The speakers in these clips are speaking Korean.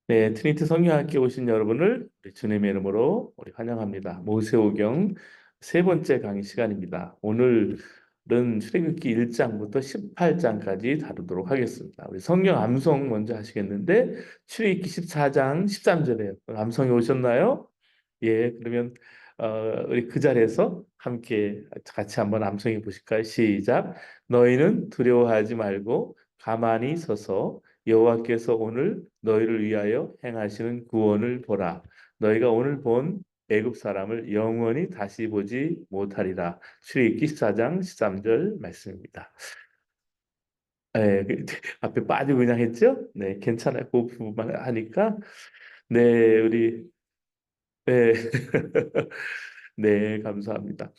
네, 트니티 성경학교에 오신 여러분을 우리 주님의 이름으로 우리 환영합니다. 모세오경 세 번째 강의 시간입니다. 오늘은 출애굽기 1장부터 18장까지 다루도록 하겠습니다. 우리 성경 암송 먼저 하시겠는데 출애굽기 14장 13절에 암송이 오셨나요? 예, 그러면 우리 그 자리에서 함께 같이 한번 암송해 보실까요? 시작. 너희는 두려워하지 말고 가만히 서서 여호와께서 오늘 너희를 위하여 행하시는 구원을 보라. 너희가 오늘 본 애굽 사람을 영원히 다시 보지 못하리라. 출애굽기 14장 13절 말씀입니다. 예, 앞에 빠지고 그냥 했죠? 네, 괜찮아요. 그 부분만 하니까. 네, 우리 네. 네, 감사합니다.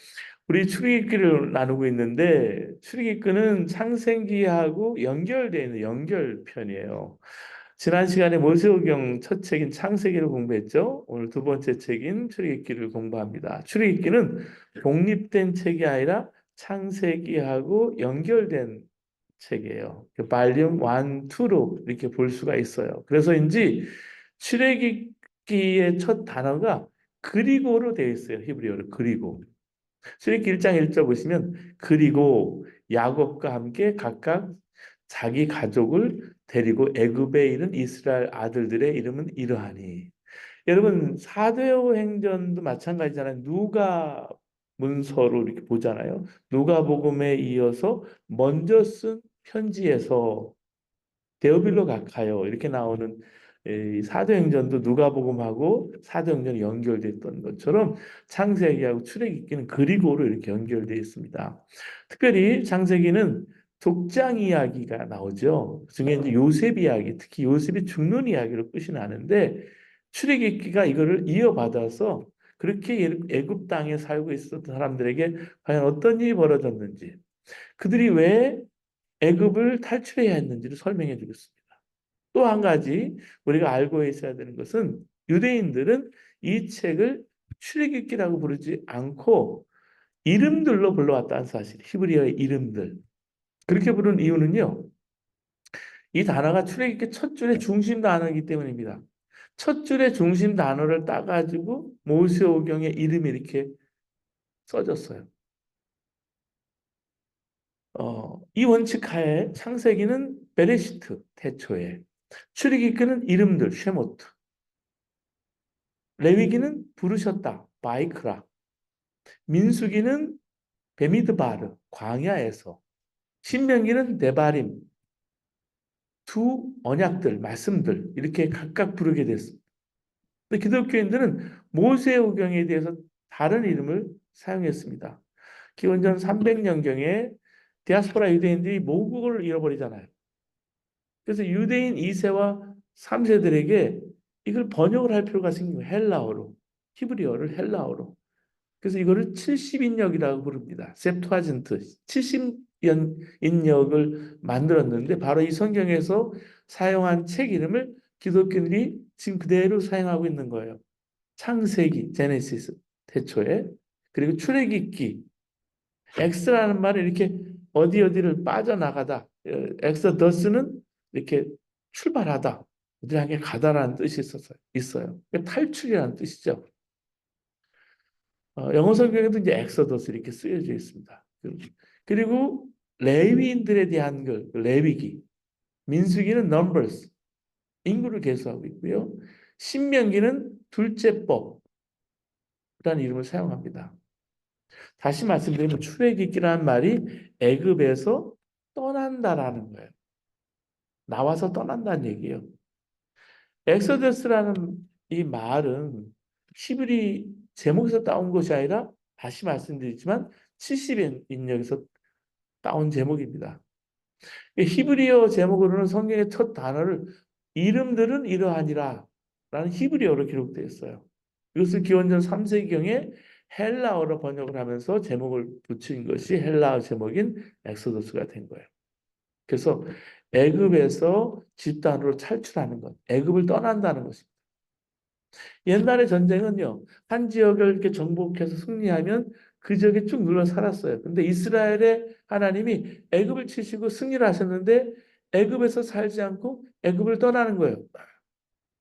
우리 출애굽기를 나누고 있는데 출애굽기는 창세기하고 연결되어 있는 연결편이에요. 지난 시간에 모세오경 첫 책인 창세기를 공부했죠. 오늘 두 번째 책인 출애굽기를 공부합니다. 출애굽기는 독립된 책이 아니라 창세기하고 연결된 책이에요. 그 발륨 1, 2로 이렇게 볼 수가 있어요. 그래서인지 출애굽기의 첫 단어가 그리고로 되어 있어요. 히브리어로 그리고. 출애굽기 1장 1절 보시면 그리고 야곱과 함께 각각 자기 가족을 데리고 애굽에 이른 이스라엘 아들들의 이름은 이러하니. 여러분 사도행전도 마찬가지잖아요. 누가 문서로 이렇게 보잖아요. 누가복음에 이어서 먼저 쓴 편지에서 데오빌로 가요. 이렇게 나오는 이 사도행전도 누가복음하고 사도행전이 연결됐던 것처럼 창세기하고 출애굽기는 그리고로 이렇게 연결되어 있습니다. 특별히 창세기는 족장 이야기가 나오죠. 그중에 이제 요셉 이야기, 특히 요셉이 죽는 이야기로 끝이 나는데 출애굽기가 이거를 이어받아서 그렇게 애굽 땅에 살고 있었던 사람들에게 과연 어떤 일이 벌어졌는지, 그들이 왜 애굽을 탈출해야 했는지를 설명해 주겠습니다. 또 한 가지 우리가 알고 있어야 되는 것은 유대인들은 이 책을 출애굽기라고 부르지 않고 이름들로 불러왔다는 사실. 히브리어의 이름들. 그렇게 부르는 이유는요. 이 단어가 출애굽기 첫 줄의 중심 단어이기 때문입니다. 첫 줄의 중심 단어를 따가지고 모세오경의 이름이 이렇게 써졌어요. 이 원칙 하에 창세기는 베레시트, 태초에. 출애굽기는 이름들, 쉐모트. 레위기는 부르셨다, 바이크라. 민수기는 베미드바르, 광야에서. 신명기는 네바림, 두 언약들, 말씀들 이렇게 각각 부르게 됐습니다. 근데 기독교인들은 모세오경에 대해서 다른 이름을 사용했습니다. 기원전 300년경에 디아스포라 유대인들이 모국어를 잃어버리잖아요. 그래서 유대인 2세와 3세들에게 이걸 번역을 할 필요가 생긴 거예요. 헬라어로. 히브리어를 헬라어로. 그래서 이거를 70인역이라고 부릅니다. 셉투아진트 70인역을 만들었는데 바로 이 성경에서 사용한 책 이름을 기독교인들이 지금 그대로 사용하고 있는 거예요. 창세기, 제네시스, 태초에. 그리고 출애굽기, 엑스라는 말은 이렇게 어디 어디를 빠져나가다. 엑서더스는 이렇게 출발하다. 어디 향해 가다라는 뜻이 있어요. 탈출이라는 뜻이죠. 영어 성경에도 이제 엑소더스 이렇게 쓰여져 있습니다. 그리고 레위인들에 대한 그 레위기, 민수기는 numbers, 인구를 계수하고 있고요. 신명기는 둘째법이라는 이름을 사용합니다. 다시 말씀드리면 출애굽기라는 말이 애굽에서 떠난다라는 거예요. 나와서 떠난다는 얘기예요. 엑소더스라는 이 말은 히브리 제목에서 따온 것이 아니라 다시 말씀드리지만 70인 인역에서 따온 제목입니다. 히브리어 제목으로는 성경의 첫 단어를 이름들은 이러하니라 라는 히브리어로 기록되어 있어요. 이것을 기원전 3세기경에 헬라어로 번역을 하면서 제목을 붙인 것이 헬라어 제목인 엑소더스가 된 거예요. 그래서 애굽에서 집단으로 탈출하는 것, 애굽을 떠난다는 것입니다. 옛날의 전쟁은요, 한 지역을 이렇게 정복해서 승리하면 그 지역에 쭉 눌러 살았어요. 근데 이스라엘의 하나님이 애굽을 치시고 승리를 하셨는데 애굽에서 살지 않고 애굽을 떠나는 거예요.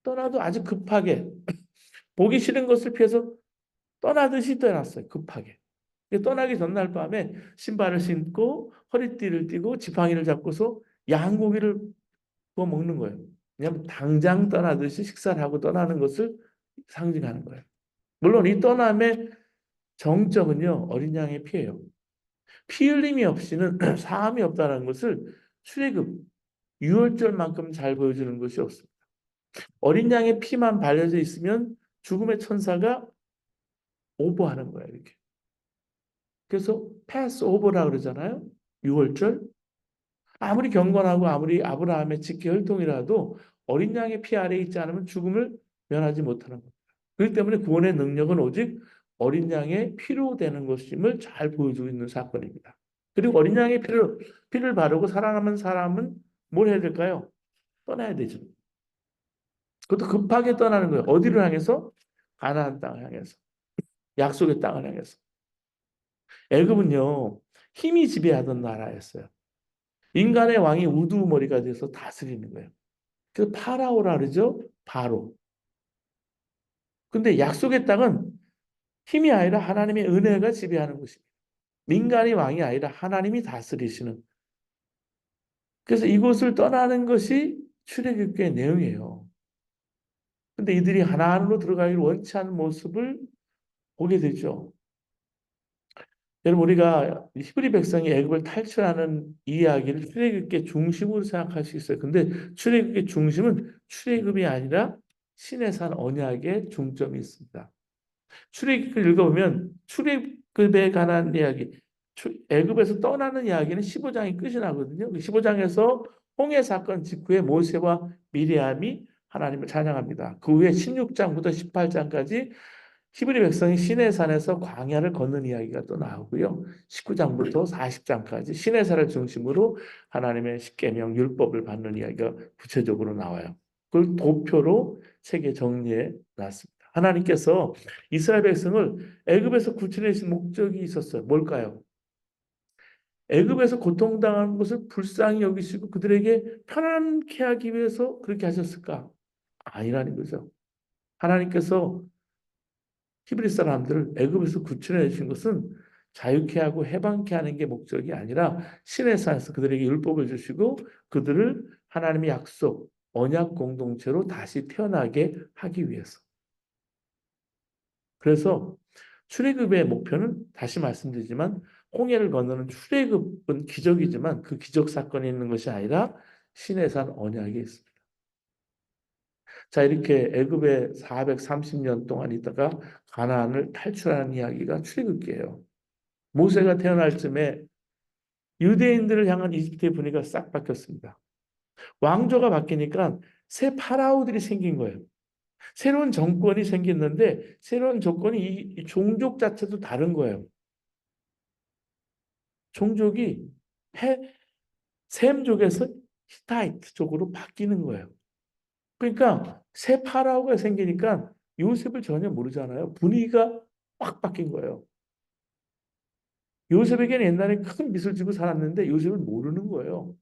떠나도 아주 급하게 보기 싫은 것을 피해서 떠나듯이 떠났어요. 급하게. 떠나기 전날 밤에 신발을 신고 허리띠를 띠고 지팡이를 잡고서 양고기를 구워 먹는 거예요. 왜냐하면 당장 떠나듯이 식사를 하고 떠나는 것을 상징하는 거예요. 물론 이 떠남의 정점은요, 어린 양의 피예요. 피 흘림이 없이는 사함이 없다는 것을 출애굽 유월절만큼 잘 보여주는 것이 없습니다. 어린 양의 피만 발려져 있으면 죽음의 천사가 오버하는 거예요, 이렇게. 그래서 패스 오버라 그러잖아요. 유월절. 아무리 경건하고 아무리 아브라함의 직계 혈통이라도 어린 양의 피 아래에 있지 않으면 죽음을 면하지 못하는 겁니다. 그렇기 때문에 구원의 능력은 오직 어린 양의 피로 되는 것임을 잘 보여주고 있는 사건입니다. 그리고 어린 양의 피를 바르고 살아남은 사람은 뭘 해야 될까요? 떠나야 되죠. 그것도 급하게 떠나는 거예요. 어디를 향해서? 가나안 땅을 향해서. 약속의 땅을 향해서. 애굽은요, 힘이 지배하던 나라였어요. 인간의 왕이 우두머리가 돼서 다스리는 거예요. 그래서 파라오라 그러죠. 바로. 근데 약속의 땅은 힘이 아니라 하나님의 은혜가 지배하는 것입니다. 민간이 왕이 아니라 하나님이 다스리시는. 그래서 이곳을 떠나는 것이 출애굽기의 내용이에요. 근데 이들이 하나님으로 들어가기를 원치 않는 모습을 보게 되죠. 여러분 우리가 히브리 백성이 애굽을 탈출하는 이야기를 출애굽기의 중심으로 생각할 수 있어요. 근데 출애굽기의 중심은 출애굽이 아니라 신의 산 언약의 중점이 있습니다. 출애굽을 읽어보면 출애굽에 관한 이야기, 애굽에서 떠나는 이야기는 15장이 끝이 나거든요. 15장에서 홍해 사건 직후에 모세와 미리암이 하나님을 찬양합니다. 그 후에 16장부터 18장까지 히브리 백성이 시내산에서 광야를 걷는 이야기가 또 나오고요. 19장부터 40장까지 시내산을 중심으로 하나님의 십계명 율법을 받는 이야기가 구체적으로 나와요. 그걸 도표로 책에 정리해 놨습니다. 하나님께서 이스라엘 백성을 애굽에서 구출해내신 목적이 있었어요. 뭘까요? 애굽에서 고통당하는 것을 불쌍히 여기시고 그들에게 편안케 하기 위해서 그렇게 하셨을까? 아니라는 거죠. 하나님께서 히브리 사람들을 애굽에서 구출해 주신 것은 자유케 하고 해방케 하는 게 목적이 아니라 신의 산에서 그들에게 율법을 주시고 그들을 하나님의 약속, 언약 공동체로 다시 태어나게 하기 위해서. 그래서 출애굽의 목표는 다시 말씀드리지만 홍해를 건너는 출애굽은 기적이지만 그 기적 사건이 있는 것이 아니라 신의 산 언약이 있습니다. 자, 이렇게 애굽에 430년 동안 있다가 가나안을 탈출하는 이야기가 출애굽기예요. 모세가 태어날 쯤에 유대인들을 향한 이집트의 분위기가 싹 바뀌었습니다. 왕조가 바뀌니까 새 파라오들이 생긴 거예요. 새로운 정권이 생겼는데 새로운 조건이 이 종족 자체도 다른 거예요. 종족이 셈족에서 히타이트 쪽으로 바뀌는 거예요. 그러니까 새 파라오가 생기니까 요셉을 전혀 모르잖아요. 분위기가 확 바뀐 거예요. 요셉에게는 옛날에 큰 빚을 지고 살았는데 요셉을 모르는 거예요.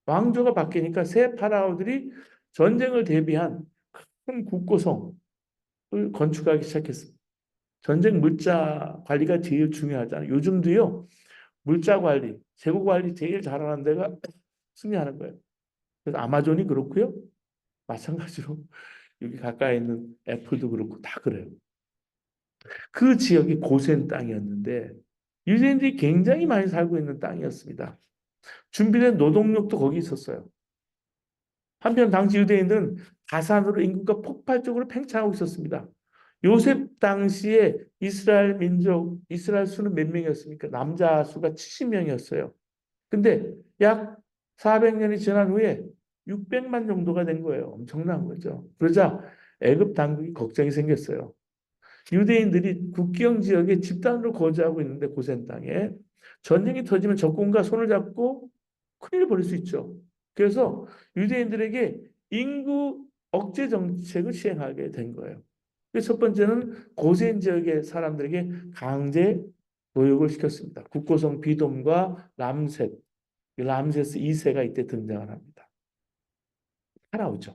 왕조가 바뀌니까 새 파라오들이 전쟁을 대비한 큰 국고성을 건축하기 시작했습니다. 전쟁 물자 관리가 제일 중요하잖아요. 요즘도요, 물자 관리, 재고 관리 제일 잘하는 데가 승리하는 거예요. 그래서 아마존이 그렇고요. 마찬가지로 여기 가까이 있는 애플도 그렇고 다 그래요. 그 지역이 고센 땅이었는데 유대인들이 굉장히 많이 살고 있는 땅이었습니다. 준비된 노동력도 거기 있었어요. 한편 당시 유대인들은 가산으로 인구가 폭발적으로 팽창하고 있었습니다. 요셉 당시에 이스라엘 민족, 이스라엘 수는 몇 명이었습니까? 남자 수가 70명이었어요. 근데 약 400년이 지난 후에 600만 정도가 된 거예요. 엄청난 거죠. 그러자 애굽 당국이 걱정이 생겼어요. 유대인들이 국경 지역에 집단으로 거주하고 있는데 고센 땅에 전쟁이 터지면 적군과 손을 잡고 큰일 벌일 수 있죠. 그래서 유대인들에게 인구 억제 정책을 시행하게 된 거예요. 첫 번째는 고센 지역의 사람들에게 강제 노역을 시켰습니다. 국고성 비돔과 람세스 2세가 이때 등장을 합니다. 파라오죠.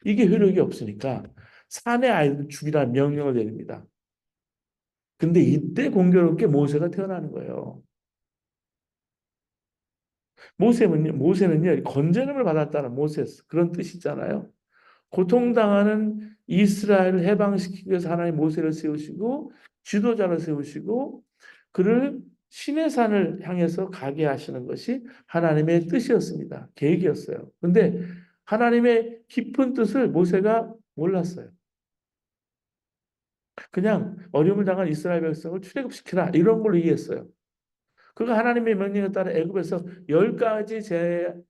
이게 효력이 없으니까 산의 아이들 죽이라는 명령을 내립니다. 근데 이때 공교롭게 모세가 태어나는 거예요. 모세는요, 건전함을 받았다는 모세스. 그런 뜻이 있잖아요. 고통당하는 이스라엘을 해방시키기 위해서 하나님 모세를 세우시고, 지도자를 세우시고, 그를 신의 산을 향해서 가게 하시는 것이 하나님의 뜻이었습니다. 계획이었어요. 근데 하나님의 깊은 뜻을 모세가 몰랐어요. 그냥 어려움을 당한 이스라엘 백성을 출애굽시키라 이런 걸로 이해했어요. 그가 하나님의 명령에 따라 애굽에서 열 가지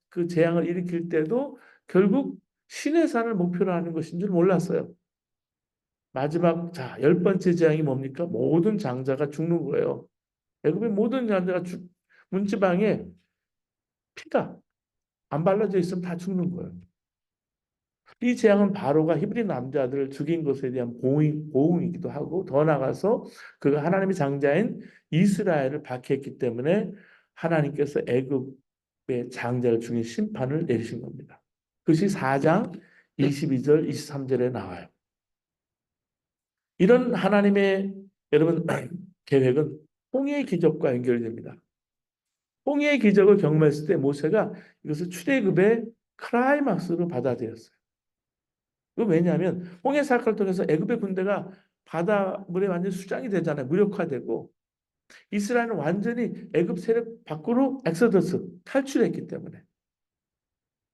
그 재앙을 일으킬 때도 결국 신의 산을 목표로 하는 것인 줄 몰랐어요. 마지막 자, 열 번째 재앙이 뭡니까? 모든 장자가 죽는 거예요. 애굽의 모든 장자가 문지방에 피가 안 발라져 있으면 다 죽는 거예요. 이 재앙은 바로가 히브리 남자들을 죽인 것에 대한 보응이기도 하고 더 나아가서 그가 하나님의 장자인 이스라엘을 박해했기 때문에 하나님께서 애굽의 장자를 죽인 심판을 내리신 겁니다. 그것이 4장 22절 23절에 나와요. 이런 하나님의 여러분 계획은 홍해의 기적과 연결됩니다. 홍해의 기적을 경험했을 때 모세가 이것을 출애굽의 클라이막스로 받아들였어요. 그 왜냐하면 홍해 사건을 통해서 애굽의 군대가 바닷물에 완전 수장이 되잖아요. 무력화되고 이스라엘은 완전히 애굽 세력 밖으로 엑소더스 탈출했기 때문에.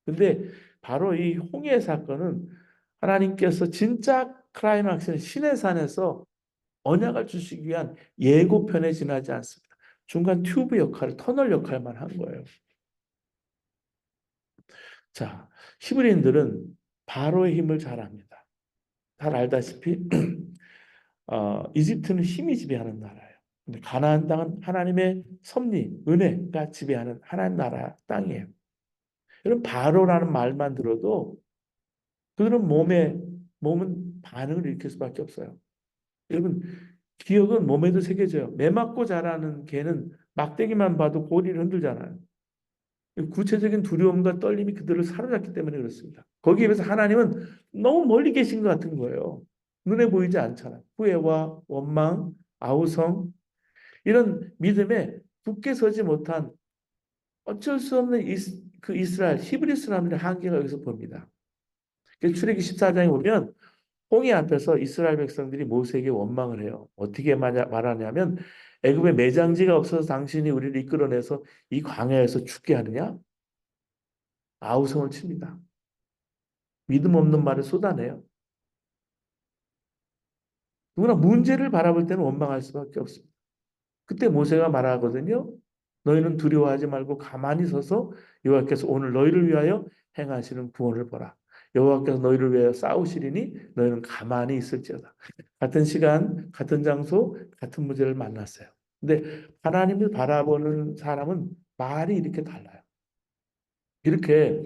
근데 바로 이 홍해 사건은 하나님께서 진짜 클라이막스는 시내 산에서 언약을 주시기 위한 예고편에 지나지 않습니다. 중간 튜브 역할을 터널 역할만 한 거예요. 자, 히브리인들은 바로의 힘을 잘 압니다. 잘 알다시피 이집트는 힘이 지배하는 나라예요. 근데 가나안 땅은 하나님의 섭리, 은혜가 지배하는 하나님 나라 땅이에요. 여러분 바로라는 말만 들어도 그들은 몸은 반응을 일으킬 수밖에 없어요. 여러분 기억은 몸에도 새겨져요. 매 맞고 자라는 개는 막대기만 봐도 고리를 흔들잖아요. 구체적인 두려움과 떨림이 그들을 사로잡기 때문에 그렇습니다. 거기에 비해서 하나님은 너무 멀리 계신 것 같은 거예요. 눈에 보이지 않잖아요. 후회와 원망, 아우성 이런 믿음에 굳게 서지 못한 어쩔 수 없는 그 이스라엘 히브리 사람들의 한계가 여기서 봅니다. 출애굽기 14장에 보면 홍해 앞에서 이스라엘 백성들이 모세에게 원망을 해요. 어떻게 말하냐면 애굽에 매장지가 없어서 당신이 우리를 이끌어내서 이 광야에서 죽게 하느냐? 아우성을 칩니다. 믿음 없는 말을 쏟아내요. 누구나 문제를 바라볼 때는 원망할 수밖에 없습니다. 그때 모세가 말하거든요. 너희는 두려워하지 말고 가만히 서서 여호와께서 오늘 너희를 위하여 행하시는 구원을 보라. 여호와께서 너희를 위하여 싸우시리니 너희는 가만히 있을지어다. 같은 시간, 같은 장소, 같은 문제를 만났어요. 근데 하나님을 바라보는 사람은 말이 이렇게 달라요. 이렇게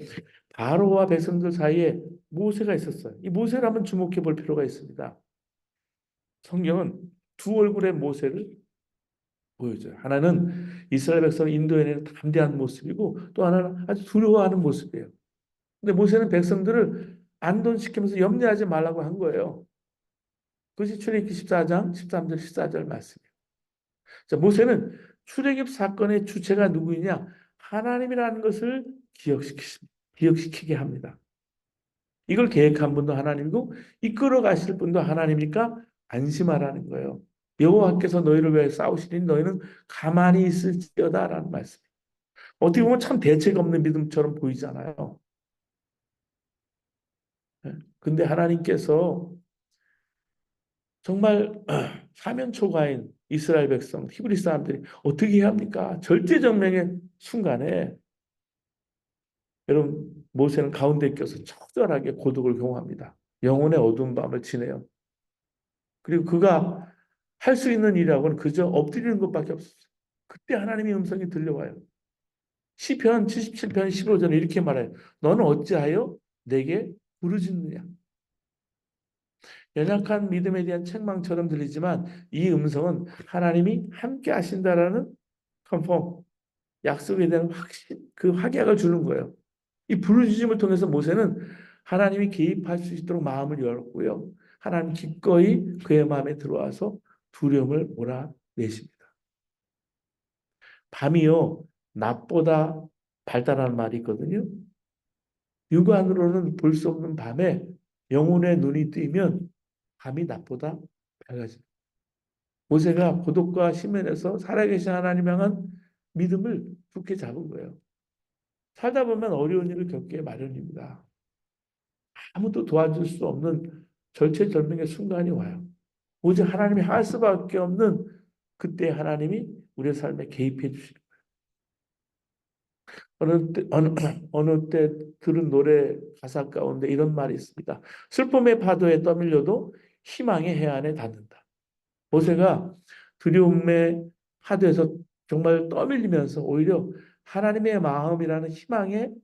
바로와 백성들 사이에 모세가 있었어요. 이 모세를 한번 주목해 볼 필요가 있습니다. 성경은 두 얼굴의 모세를 보여줘요. 하나는 이스라엘 백성을 인도해내는 담대한 모습이고 또 하나는 아주 두려워하는 모습이에요. 근데 모세는 백성들을 안돈시키면서 염려하지 말라고 한 거예요. 그것이 출애굽기 14장 13절 14절 말씀이에요. 자, 모세는 출애굽 사건의 주체가 누구이냐? 하나님이라는 것을 기억시키게 합니다. 이걸 계획한 분도 하나님이고 이끌어 가실 분도 하나님이니까 안심하라는 거예요. 여호와께서 너희를 위해 싸우시니 너희는 가만히 있을지어다라는 말씀. 어떻게 보면 참 대책 없는 믿음처럼 보이잖아요. 예. 근데 하나님께서 정말 사면 초가인 이스라엘 백성, 히브리 사람들이 어떻게 해야 합니까? 절대정명의 순간에 여러분 모세는 가운데 껴서 처절하게 고독을 경험합니다. 영혼의 어두운 밤을 지내요. 그리고 그가 할 수 있는 일이라고는 그저 엎드리는 것밖에 없었어요. 그때 하나님의 음성이 들려와요. 시편 77편 15절에 이렇게 말해요. 너는 어찌하여 내게 부르짖느냐? 연약한 믿음에 대한 책망처럼 들리지만 이 음성은 하나님이 함께 하신다라는 컨펌, 약속에 대한 확신, 그 확약을 주는 거예요. 이 부르짖음을 통해서 모세는 하나님이 개입할 수 있도록 마음을 열었고요. 하나님 기꺼이 그의 마음에 들어와서 두려움을 몰아내십니다. 밤이요, 낮보다 밝다라는 말이 있거든요. 육안으로는 볼 수 없는 밤에 영혼의 눈이 뜨이면 밤이 낮보다 밝아집니다. 모세가 고독과 심연에서 살아계신 하나님 향한 믿음을 굳게 잡은 거예요. 살다 보면 어려운 일을 겪게 마련입니다. 아무도 도와줄 수 없는 절체절명의 순간이 와요. 오직 하나님이 할 수밖에 없는 그때 하나님이 우리의 삶에 개입해 주시는 어느 때 들은 노래 가사 가운데 이런 말이 있습니다. 슬픔의 파도에 떠밀려도 희망의 해안에 닿는다. 모세가 두려움의 파도에서 정말 떠밀리면서 오히려 하나님의 마음이라는 희망의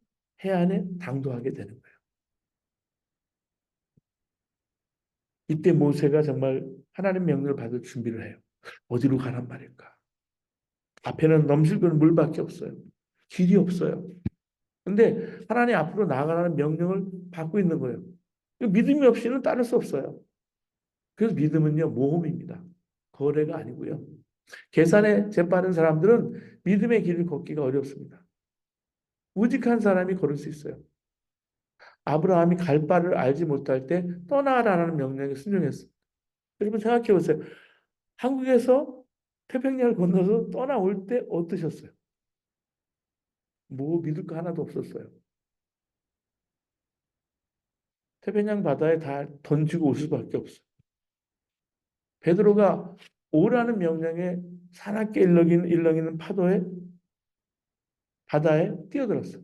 해안에 당도하게 되는 거예요. 이때 모세가 정말 하나님 명령을 받을 준비를 해요. 어디로 가란 말일까? 앞에는 넘실거리는 물밖에 없어요. 길이 없어요. 근데 하나님 앞으로 나아가라는 명령을 받고 있는 거예요. 믿음이 없이는 따를 수 없어요. 그래서 믿음은요, 모험입니다. 거래가 아니고요. 계산에 재빠른 사람들은 믿음의 길을 걷기가 어렵습니다. 우직한 사람이 걸을 수 있어요. 아브라함이 갈 바를 알지 못할 때 떠나라는 명령에 순종했어요. 여러분 생각해 보세요. 한국에서 태평양을 건너서 떠나올 때 어떠셨어요? 뭐 믿을 거 하나도 없었어요. 태평양 바다에 다 던지고 올 수밖에 없어요. 베드로가 오라는 명령에 사납게 일렁이는 파도에 바다에 뛰어들었어요.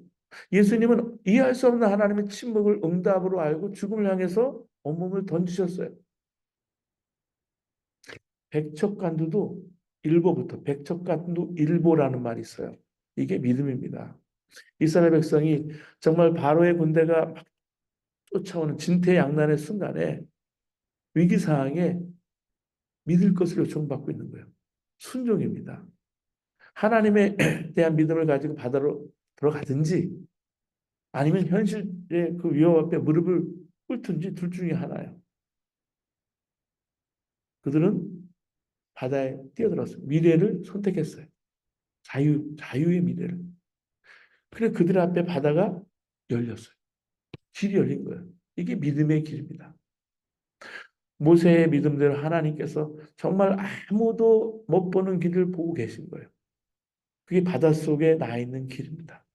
예수님은 이해할 수 없는 하나님의 침묵을 응답으로 알고 죽음을 향해서 온몸을 던지셨어요. 백척간두도 일보부터 백척간두 일보라는 말이 있어요. 이게 믿음입니다. 이스라엘 백성이 정말 바로의 군대가 막 쫓아오는 진퇴양난의 순간에 위기 상황에 믿을 것을 요청받고 있는 거예요. 순종입니다. 하나님에 대한 믿음을 가지고 바다로 들어가든지 아니면 현실의 그 위험 앞에 무릎을 꿇든지 둘 중에 하나예요. 그들은 바다에 뛰어들었어요. 미래를 선택했어요. 자유의 미래를. 그래 그들 앞에 바다가 열렸어요. 길이 열린 거예요. 이게 믿음의 길입니다. 모세의 믿음대로 하나님께서 정말 아무도 못 보는 길을 보고 계신 거예요. 그게 바닷속에 나 있는 길입니다.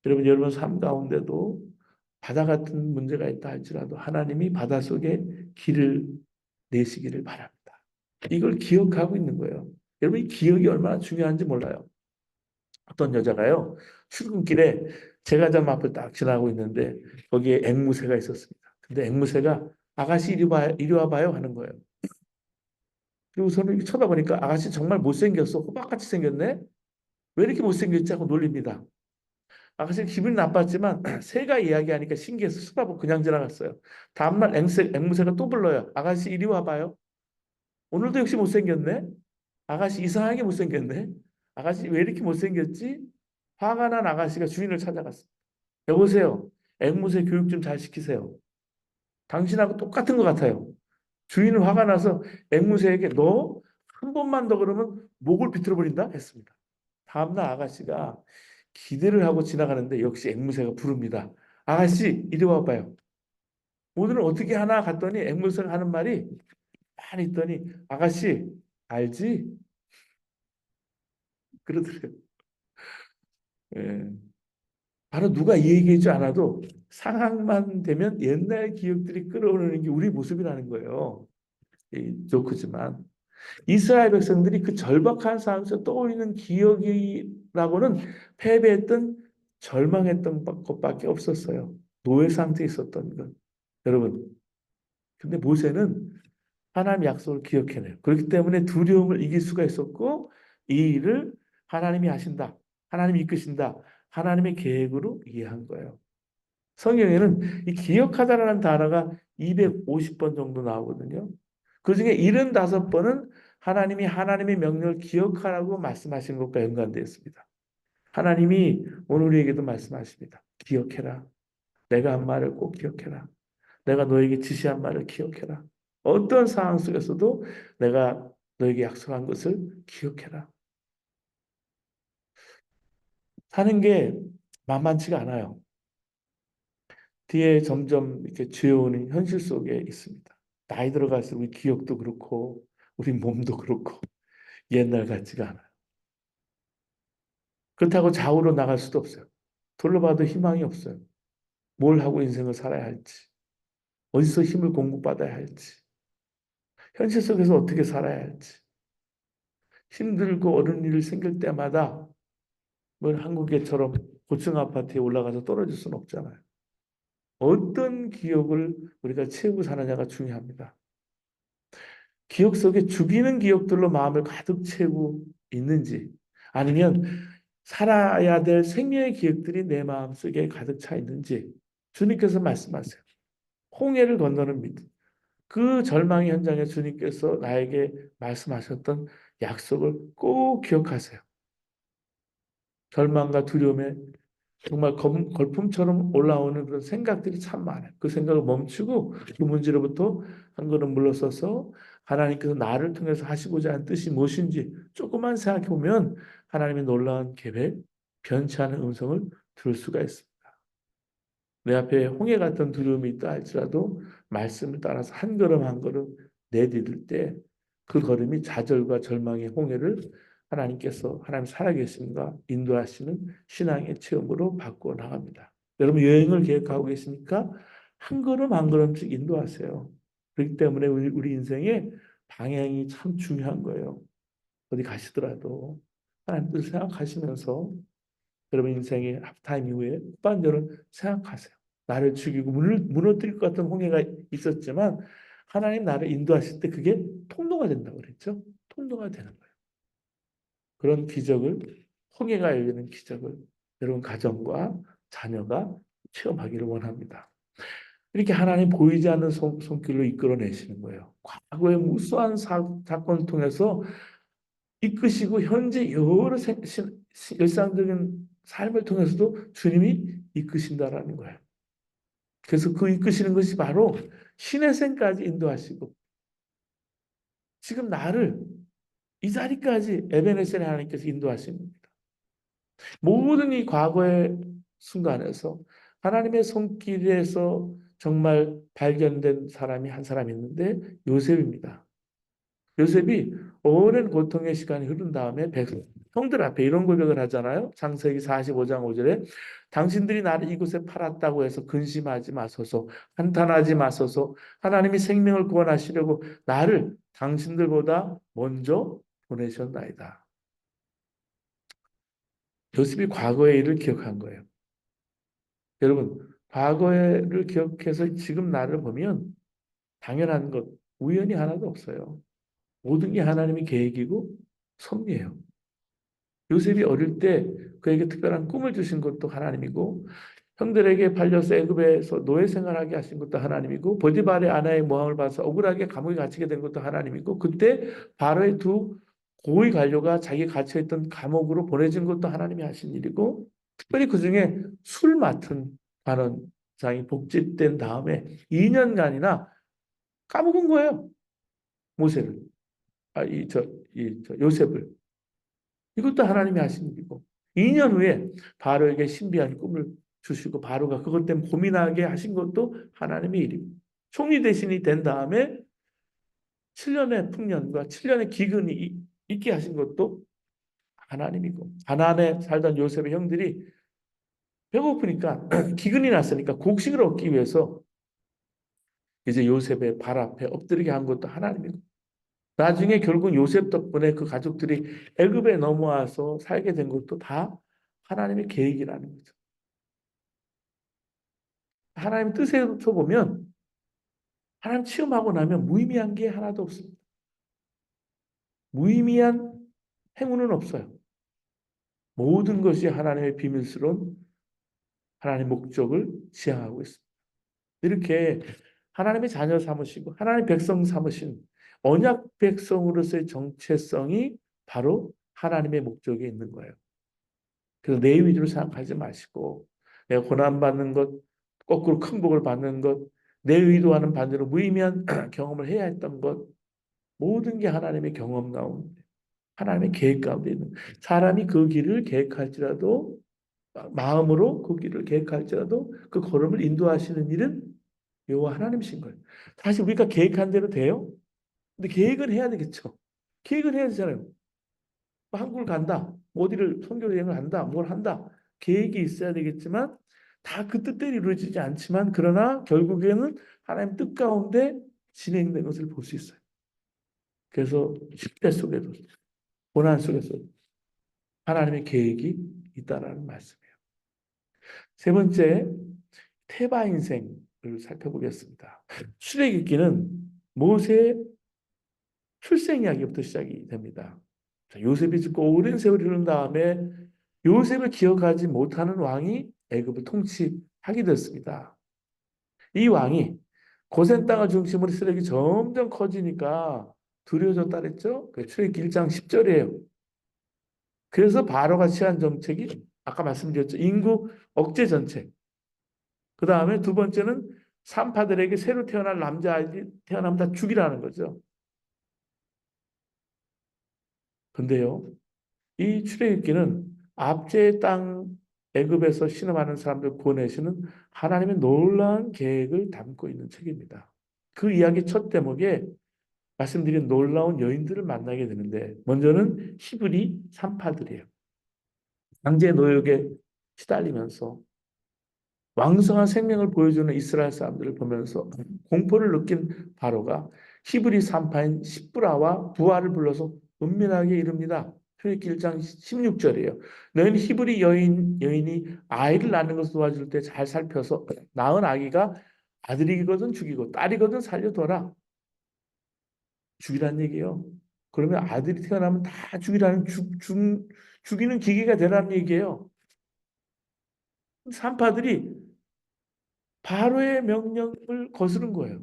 여러분 삶 가운데도 바다 같은 문제가 있다 할지라도 하나님이 바닷속에 길을 내시기를 바랍니다. 이걸 기억하고 있는 거예요. 여러분 이 기억이 얼마나 중요한지 몰라요. 어떤 여자가요. 출근길에 제과점 앞을 딱 지나고 있는데 거기에 앵무새가 있었습니다. 근데 앵무새가 아가씨 이리 와봐요 하는 거예요. 그리고 저는 쳐다보니까 아가씨 정말 못생겼어. 호박같이 생겼네. 왜 이렇게 못생겼지 하고 놀립니다. 아가씨 기분이 나빴지만 새가 이야기하니까 신기해서 쳐다보고 그냥 지나갔어요. 다음날 앵무새가 또 불러요. 아가씨 이리 와봐요. 오늘도 역시 못생겼네. 아가씨 이상하게 못생겼네. 아가씨 왜 이렇게 못생겼지? 화가 난 아가씨가 주인을 찾아갔어요. 여보세요. 앵무새 교육 좀 잘 시키세요. 당신하고 똑같은 것 같아요. 주인은 화가 나서 앵무새에게 너 한 번만 더 그러면 목을 비틀어 버린다 했습니다. 다음날 아가씨가 기대를 하고 지나가는데 역시 앵무새가 부릅니다. 아가씨 이리 와봐요. 오늘은 어떻게 하나 갔더니 앵무새가 하는 말이 많이 있더니 아가씨 알지? 그러더래요. 예. 바로 누가 이 얘기해주지 않아도 상황만 되면 옛날 기억들이 끌어오르는 게 우리 모습이라는 거예요. 좋지만 이스라엘 백성들이 그 절박한 상황에서 떠올리는 기억이라고는 패배했던 절망했던 것밖에 없었어요. 노예 상태에 있었던 것. 여러분, 근데 모세는 하나님 약속을 기억해내요. 그렇기 때문에 두려움을 이길 수가 있었고 이 일을 하나님이 하신다. 하나님이 이끄신다. 하나님의 계획으로 이해한 거예요. 성경에는 이 기억하다라는 단어가 250번 정도 나오거든요. 그중에 75번은 하나님이 하나님의 명령을 기억하라고 말씀하신 것과 연관되어 있습니다. 하나님이 오늘 우리에게도 말씀하십니다. 기억해라. 내가 한 말을 꼭 기억해라. 내가 너에게 지시한 말을 기억해라. 어떤 상황 속에서도 내가 너에게 약속한 것을 기억해라. 사는 게 만만치가 않아요. 뒤에 점점 이렇게 죄어오는 현실 속에 있습니다. 나이 들어갈수록 우리 기억도 그렇고, 우리 몸도 그렇고, 옛날 같지가 않아요. 그렇다고 좌우로 나갈 수도 없어요. 둘러봐도 희망이 없어요. 뭘 하고 인생을 살아야 할지, 어디서 힘을 공급받아야 할지, 현실 속에서 어떻게 살아야 할지. 힘들고 어려운 일이 생길 때마다 뭐 한국에처럼 고층 아파트에 올라가서 떨어질 수는 없잖아요. 어떤 기억을 우리가 채우고 사느냐가 중요합니다. 기억 속에 죽이는 기억들로 마음을 가득 채우고 있는지, 아니면 살아야 될 생명의 기억들이 내 마음 속에 가득 차 있는지 주님께서 말씀하세요. 홍해를 건너는 믿음. 그 절망의 현장에 주님께서 나에게 말씀하셨던 약속을 꼭 기억하세요. 절망과 두려움에 정말 걸품처럼 올라오는 그런 생각들이 참 많아요. 그 생각을 멈추고 그 문제로부터 한 걸음 물러서서 하나님께서 나를 통해서 하시고자 하는 뜻이 무엇인지 조금만 생각해 보면 하나님의 놀라운 계획, 변치 않은 음성을 들을 수가 있습니다. 내 앞에 홍해 같은 두려움이 있다 할지라도 말씀을 따라서 한 걸음 한 걸음 내디딜 때 그 걸음이 좌절과 절망의 홍해를 하나님께서 하나님 살아계심과 인도하시는 신앙의 체험으로 바꾸어 나갑니다. 여러분 여행을 계획하고 계십니까? 한 걸음 한 걸음씩 인도하세요. 그렇기 때문에 우리 인생의 방향이 참 중요한 거예요. 어디 가시더라도 하나님 뜻을 생각하시면서 여러분 인생의 하프타임 이후에 후반전을 생각하세요. 나를 죽이고 무너뜨릴 것 같은 홍해가 있었지만 하나님 나를 인도하실 때 그게 통로가 된다고 그랬죠. 통로가 되는 거예요. 그런 기적을 홍해가 열리는 기적을 여러분 가정과 자녀가 체험하기를 원합니다. 이렇게 하나님 보이지 않는 손길로 이끌어내시는 거예요. 과거의 무수한 사건을 통해서 이끄시고 현재 여러 일상적인 삶을 통해서도 주님이 이끄신다라는 거예요. 그래서 그 이끄시는 것이 바로 신의 생까지 인도하시고 지금 나를 이 자리까지 에베네셀의 하나님께서 인도하신 겁니다. 모든 이 과거의 순간에서 하나님의 손길에서 정말 발견된 사람이 한 사람이 있는데 요셉입니다. 요셉이 오랜 고통의 시간이 흐른 다음에 형들 앞에 이런 고백을 하잖아요. 창세기 45장 5절에 당신들이 나를 이곳에 팔았다고 해서 근심하지 마소서, 한탄하지 마소서. 하나님이 생명을 구원하시려고 나를 당신들보다 먼저 보내셨나이다. 요셉이 과거의 일을 기억한 거예요. 여러분, 과거를 기억해서 지금 나를 보면 당연한 것, 우연이 하나도 없어요. 모든 게 하나님의 계획이고 섭리예요. 요셉이 어릴 때 그에게 특별한 꿈을 주신 것도 하나님이고 형들에게 팔려서 애굽에서 노예 생활하게 하신 것도 하나님이고 보디발의 아내의 모함을 봐서 억울하게 감옥에 갇히게 된 것도 하나님이고 그때 바로의 두 고위 관료가 자기 갇혀있던 감옥으로 보내진 것도 하나님이 하신 일이고 특별히 그중에 술 맡은 관원장이 복직된 다음에 2년간이나 까먹은 거예요. 모세를. 요셉을. 이것도 하나님이 하신 일이고 2년 후에 바로에게 신비한 꿈을 주시고 바로가 그것 때문에 고민하게 하신 것도 하나님의 일입니다. 총리 대신이 된 다음에 7년의 풍년과 7년의 기근이 있게 하신 것도 하나님이고 가나안에 살던 요셉의 형들이 배고프니까 기근이 났으니까 곡식을 얻기 위해서 이제 요셉의 발 앞에 엎드리게 한 것도 하나님이고 나중에 결국 요셉 덕분에 그 가족들이 애굽에 넘어와서 살게 된 것도 다 하나님의 계획이라는 거죠. 하나님 뜻에서 보면 하나님 체험하고 나면 무의미한 게 하나도 없습니다. 무의미한 행운은 없어요. 모든 것이 하나님의 비밀스러운 하나님의 목적을 지향하고 있습니다. 이렇게 하나님의 자녀 삼으시고 하나님의 백성 삼으신 언약 백성으로서의 정체성이 바로 하나님의 목적에 있는 거예요. 그래서 내 위주로 생각하지 마시고 내가 고난받는 것, 거꾸로 큰 복을 받는 것, 내 의도와는 반대로 무의미한 경험을 해야 했던 것, 모든 게 하나님의 경험 가운데, 하나님의 계획 가운데 있는 사람이 그 길을 계획할지라도 마음으로 그 길을 계획할지라도 그 걸음을 인도하시는 일은 여호와 하나님이신 거예요. 사실 우리가 계획한 대로 돼요? 근데 계획은 해야 되겠죠. 계획은 해야 되잖아요. 뭐 한국을 간다, 뭐 어디를 선교 여행을 한다, 뭘 한다. 계획이 있어야 되겠지만 다 그 뜻대로 이루어지지 않지만 그러나 결국에는 하나님 뜻 가운데 진행된 것을 볼 수 있어요. 그래서 실패 속에도 고난 속에서 하나님의 계획이 있다라는 말씀이에요. 세 번째, 테바 인생을 살펴보겠습니다. 출애굽기는 모세의 출생 이야기부터 시작이 됩니다. 요셉이 죽고 오랜 세월이 흐른 다음에 요셉을 기억하지 못하는 왕이 애굽을 통치하게 됐습니다. 이 왕이 고센 땅을 중심으로 세력이 점점 커지니까 두려워졌다 그랬죠? 그 출애굽기 1장 10절이에요. 그래서 바로가 취한 정책이 아까 말씀드렸죠. 인구 억제 정책. 그 다음에 두 번째는 산파들에게 새로 태어날 남자아이들이 태어나면 다 죽이라는 거죠. 근데요, 이 출애굽기는 압제의 땅 애굽에서 신음하는 사람들 구원하시는 하나님의 놀라운 계획을 담고 있는 책입니다. 그 이야기 첫 대목에 말씀드린 놀라운 여인들을 만나게 되는데 먼저는 히브리 산파들이에요. 강제 노역에 시달리면서 왕성한 생명을 보여주는 이스라엘 사람들을 보면서 공포를 느낀 바로가 히브리 산파인 십브라와 부하를 불러서 은밀하게 이릅니다. 출애굽기 1장 16절이에요. 너희는 히브리 여인이 아이를 낳는 것을 도와줄 때 잘 살펴서 낳은 아기가 아들이거든 죽이고 딸이거든 살려둬라. 죽이란 얘기예요. 그러면 아들이 태어나면 다 죽이라는 죽이는 기계가 되라는 얘기예요. 산파들이 바로의 명령을 거스른 거예요.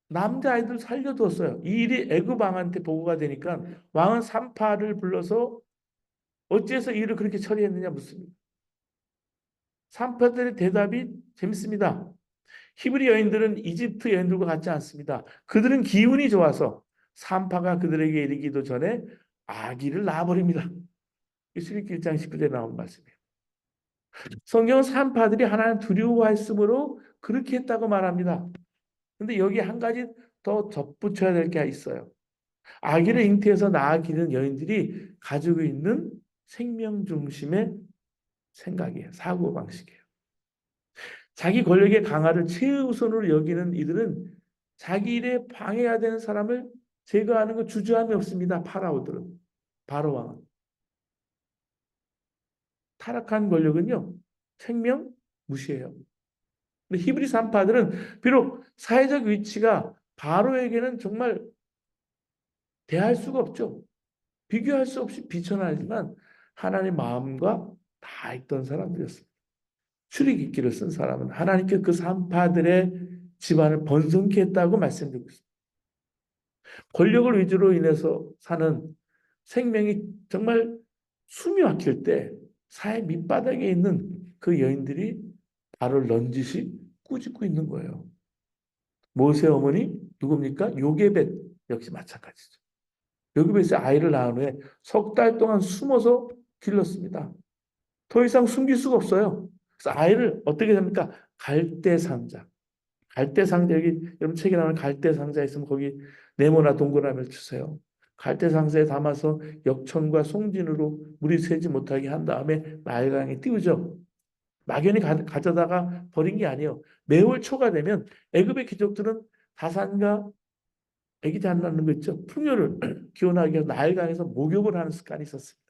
남자아이들 살려두었어요. 이 일이 애굽 왕한테 보고가 되니까 왕은 산파를 불러서 어째서 이 일을 그렇게 처리했느냐 묻습니다. 산파들의 대답이 재밌습니다. 히브리 여인들은 이집트 여인들과 같지 않습니다. 그들은 기운이 좋아서 산파가 그들에게 이르기도 전에 아기를 낳아버립니다. 출애굽기 1장 19절에 나온 말씀이에요. 성경은 산파들이 하나님 두려워했으므로 그렇게 했다고 말합니다. 근데 여기 한 가지 더 덧붙여야 될 게 있어요. 아기를 잉태해서 낳아 기는 여인들이 가지고 있는 생명 중심의 생각이에요. 사고방식이에요. 자기 권력의 강화를 최우선으로 여기는 이들은 자기 일에 방해가 되는 사람을 제거하는 것 주저함이 없습니다. 파라오들은. 바로왕은. 타락한 권력은요. 생명 무시해요. 근데 히브리 산파들은 비록 사회적 위치가 바로에게는 정말 대할 수가 없죠. 비교할 수 없이 비천하지만 하나님의 마음과 다 있던 사람들이었습니다. 출애굽기를 쓴 사람은 하나님께 그 산파들의 집안을 번성케 했다고 말씀드리고 있습니다. 권력을 위주로 인해서 사는 생명이 정말 숨이 막힐 때 사회 밑바닥에 있는 그 여인들이 발을 넌지시 꾸짖고 있는 거예요. 모세 어머니 누굽니까? 요게벳 역시 마찬가지죠. 요게벳이 아이를 낳은 후에 석 달 동안 숨어서 길렀습니다. 더 이상 숨길 수가 없어요. 그래서 아이를 어떻게 됩니까? 갈대 상자. 갈대 상자 여기 여러분 책에 나오는 갈대 상자 있으면 거기 네모나 동그라미를 주세요. 갈대 상자에 담아서 역청과 송진으로 물이 새지 못하게 한 다음에 나일강에 띄우죠. 막연히 가져다가 버린 게 아니에요. 매월 초가 되면 애굽의 귀족들은 다산과 아기 잘 낳는 거 있죠. 풍요를 기원하기 위해서 나일강에서 목욕을 하는 습관이 있었습니다.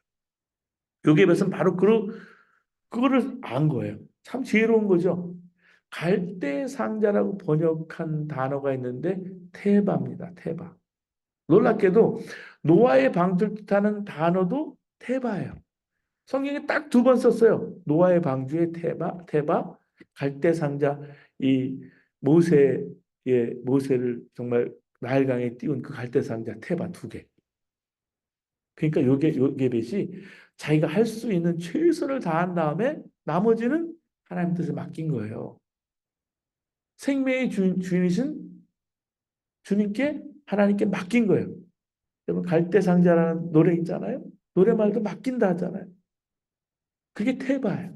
요게벳은 바로 그거를 안 거예요. 참 지혜로운 거죠. 갈대 상자라고 번역한 단어가 있는데 테바입니다. 테바. 놀랍게도 노아의 방주를 뜻하는 단어도 테바예요. 성경에 딱 두 번 썼어요. 노아의 방주의 테바, 갈대 상자, 이 모세를 정말 나일강에 띄운 그 갈대 상자 테바 두 개. 그러니까 요게벳이 자기가 할 수 있는 최선을 다한 다음에 나머지는 하나님 뜻에 맡긴 거예요. 생명의 주인이신 주님께 하나님께 맡긴 거예요. 여러분 갈대상자라는 노래 있잖아요. 노래말도 맡긴다 하잖아요. 그게 테바예요.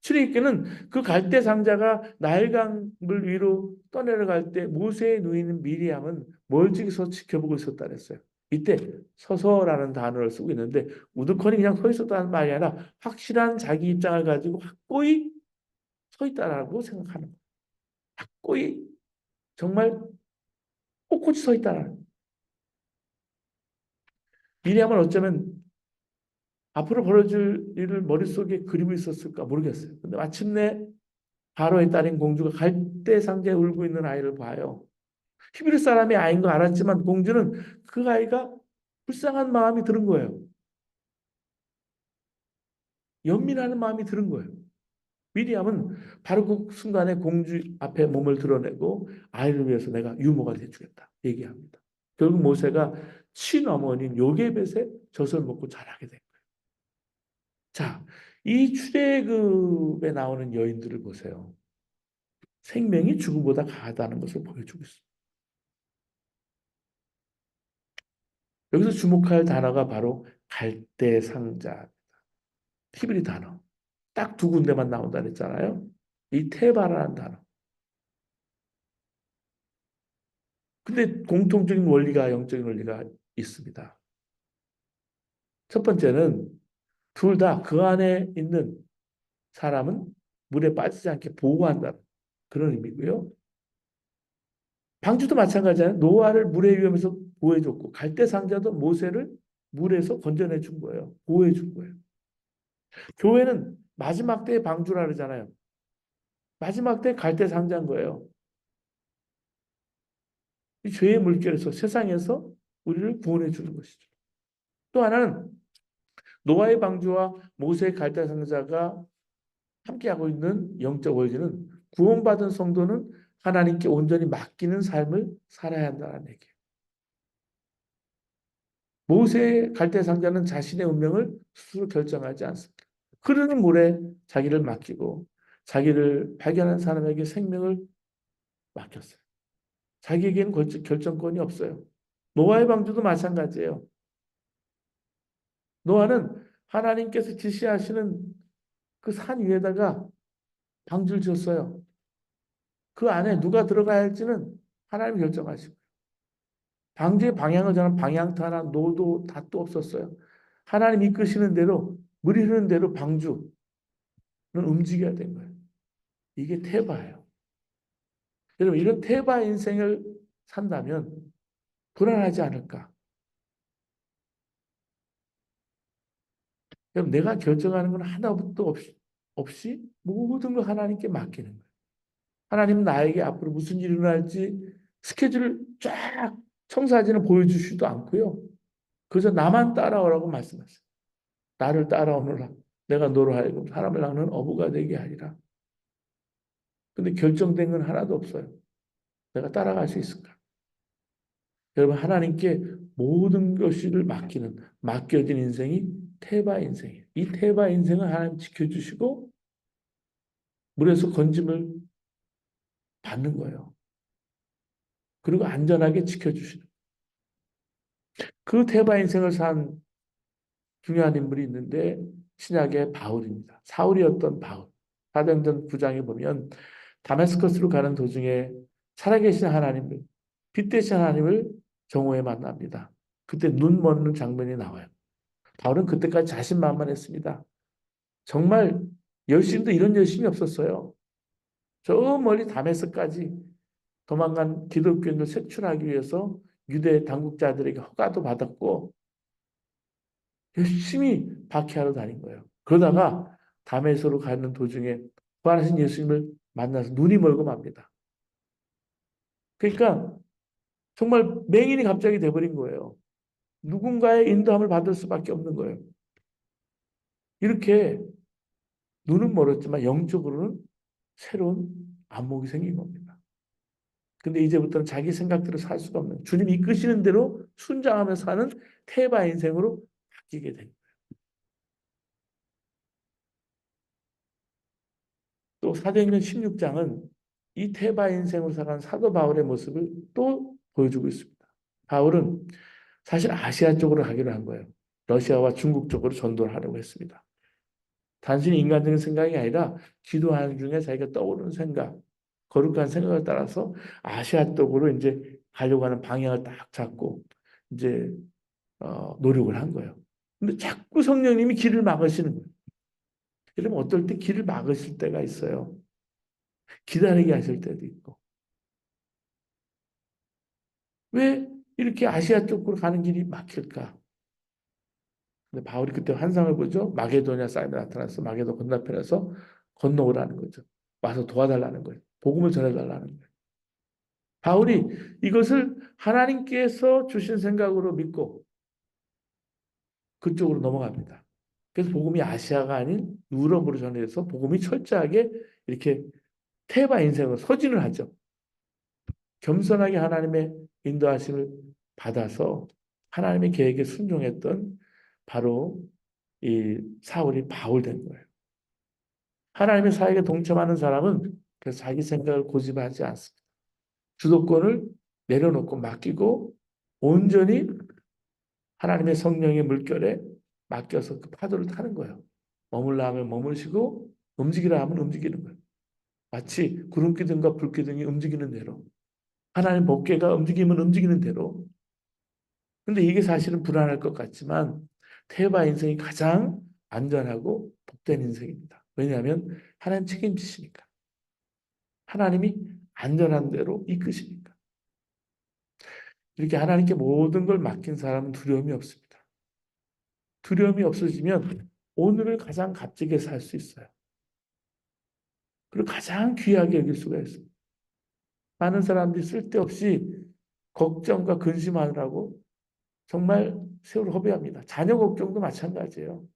출애굽기는 그 갈대상자가 나일강물 위로 떠내려갈 때 모세의 누이는 미리암은 멀찍이서 지켜보고 있었다 그랬어요. 이때 서서라는 단어를 쓰고 있는데 우두커니 그냥 서 있었다는 말이 아니라 확실한 자기 입장을 가지고 확고히 서 있다라고 생각하는 거예요. 확고히 정말 꼿꼿이 서 있다라는. 미리암은 어쩌면 앞으로 벌어질 일을 머릿속에 그리고 있었을까 모르겠어요. 근데 마침내 바로의 딸인 공주가 갈대 상자에 울고 있는 아이를 봐요. 히브리 사람이 아닌 거 알았지만 공주는 그 아이가 불쌍한 마음이 드는 거예요. 연민하는 마음이 드는 거예요. 미리암은 바로 그 순간에 공주 앞에 몸을 드러내고 아이를 위해서 내가 유모가 돼주겠다 얘기합니다. 결국 모세가 친어머니인 요게벳의 젖을 먹고 자라게 된 거예요. 자, 이 출애굽에 나오는 여인들을 보세요. 생명이 죽음보다 강하다는 것을 보여주고 있습니다. 여기서 주목할 단어가 바로 갈대상자, 히브리 단어. 딱 두 군데만 나온다 그랬잖아요. 이 테바라는 단어. 근데 공통적인 원리가, 영적인 원리가 있습니다. 첫 번째는 둘 다 그 안에 있는 사람은 물에 빠지지 않게 보호한다. 그런 의미고요. 방주도 마찬가지잖아요. 노아를 물의 위험에서 보호해줬고 갈대상자도 모세를 물에서 건져내 준 거예요. 보호해 준 거예요. 교회는 마지막 때의 방주라 그러잖아요. 마지막 때 갈대상자인 거예요. 이 죄의 물결에서 세상에서 우리를 구원해 주는 것이죠. 또 하나는 노아의 방주와 모세의 갈대상자가 함께하고 있는 영적 원리는 구원받은 성도는 하나님께 온전히 맡기는 삶을 살아야 한다는 얘기예요. 모세의 갈대상자는 자신의 운명을 스스로 결정하지 않습니다. 흐르는 물에 자기를 맡기고 자기를 발견한 사람에게 생명을 맡겼어요. 자기에게는 결정권이 없어요. 노아의 방주도 마찬가지예요. 노아는 하나님께서 지시하시는 그 산 위에다가 방주를 지었어요. 그 안에 누가 들어가야 할지는 하나님이 결정하시고 방주의 방향을 저는 방향터 하나 노도 닷도 없었어요. 하나님 이끄시는 대로 물이 흐르는 대로 방주는 움직여야 된 거예요. 이게 테바예요. 여러분 이런 테바 인생을 산다면 불안하지 않을까? 여러분 내가 결정하는 건 하나도 없이 모든 걸 하나님께 맡기는 거예요. 하나님은 나에게 앞으로 무슨 일이 일어날지 스케줄을 쫙 청사진을 보여주시지도 않고요. 그저 나만 따라오라고 말씀하세요. 나를 따라오너라. 내가 너로 하여금 사람을 낳는 어부가 되게 하리라. 근데 결정된 건 하나도 없어요. 내가 따라갈 수 있을까? 여러분 하나님께 모든 것을 맡겨진 인생이 테바 인생이에요. 이 테바 인생을 하나님 지켜주시고 물에서 건짐을 받는 거예요. 그리고 안전하게 지켜주시는. 그 테바 인생을 산 중요한 인물이 있는데 신약의 바울입니다. 사울이었던 바울. 사도행전 9장에 보면 다메스커스로 가는 도중에 살아계신 하나님을, 빛 대신 하나님을 정오에 만납니다. 그때 눈 먼 장면이 나와요. 바울은 그때까지 자신만만했습니다. 정말 열심도 이런 열심이 없었어요. 저 멀리 다메스까지 도망간 기독교인을 색출하기 위해서 유대 당국자들에게 허가도 받았고 열심히 박해하러 다닌 거예요. 그러다가 다메섹으로 가는 도중에 부활하신 예수님을 만나서 눈이 멀고 맙니다. 그러니까 정말 맹인이 갑자기 돼버린 거예요. 누군가의 인도함을 받을 수밖에 없는 거예요. 이렇게 눈은 멀었지만 영적으로는 새로운 안목이 생긴 겁니다. 근데 이제부터는 자기 생각대로 살 수가 없는 주님 이끄시는 대로 순장하며 사는 테바 인생으로 바뀌게 된 거예요. 또 사도행전 16장은 이 테바 인생을 살아간 사도 바울의 모습을 또 보여주고 있습니다. 바울은 사실 아시아 쪽으로 가기로 한 거예요. 러시아와 중국 쪽으로 전도를 하려고 했습니다. 단순히 인간적인 생각이 아니라 기도하는 중에 자기가 떠오르는 생각, 거룩한 생각을 따라서 아시아 쪽으로 이제 가려고 하는 방향을 딱 잡고 이제 노력을 한 거예요. 근데 자꾸 성령님이 길을 막으시는 거예요. 그러면 어떨 때 길을 막으실 때가 있어요. 기다리게 하실 때도 있고. 왜 이렇게 아시아 쪽으로 가는 길이 막힐까? 근데 바울이 그때 환상을 보죠. 마게도냐 사임에 나타나서 마게도 건너편에서 건너오라는 거죠. 와서 도와달라는 거예요. 복음을 전해달라는 거예요. 바울이 이것을 하나님께서 주신 생각으로 믿고 그쪽으로 넘어갑니다. 그래서 복음이 아시아가 아닌 유럽으로 전해져서 복음이 철저하게 이렇게 테바 인생을 소진을 하죠. 겸손하게 하나님의 인도하심을 받아서 하나님의 계획에 순종했던 바로 이 사울이 바울 된 거예요. 하나님의 사역에 동참하는 사람은 그래서 자기 생각을 고집하지 않습니다. 주도권을 내려놓고 맡기고 온전히 하나님의 성령의 물결에 맡겨서 그 파도를 타는 거예요. 머물라 하면 머물시고 움직이라 하면 움직이는 거예요. 마치 구름기둥과 불기둥이 움직이는 대로 하나님 법궤가 움직이면 움직이는 대로. 근데 이게 사실은 불안할 것 같지만 테바 인생이 가장 안전하고 복된 인생입니다. 왜냐하면 하나님 책임지시니까. 하나님이 안전한 대로 이끄시니까. 이렇게 하나님께 모든 걸 맡긴 사람은 두려움이 없습니다. 두려움이 없어지면 오늘을 가장 값지게 살 수 있어요. 그리고 가장 귀하게 여길 수가 있습니다. 많은 사람들이 쓸데없이 걱정과 근심하느라고 정말 세월을 허비합니다. 자녀 걱정도 마찬가지예요.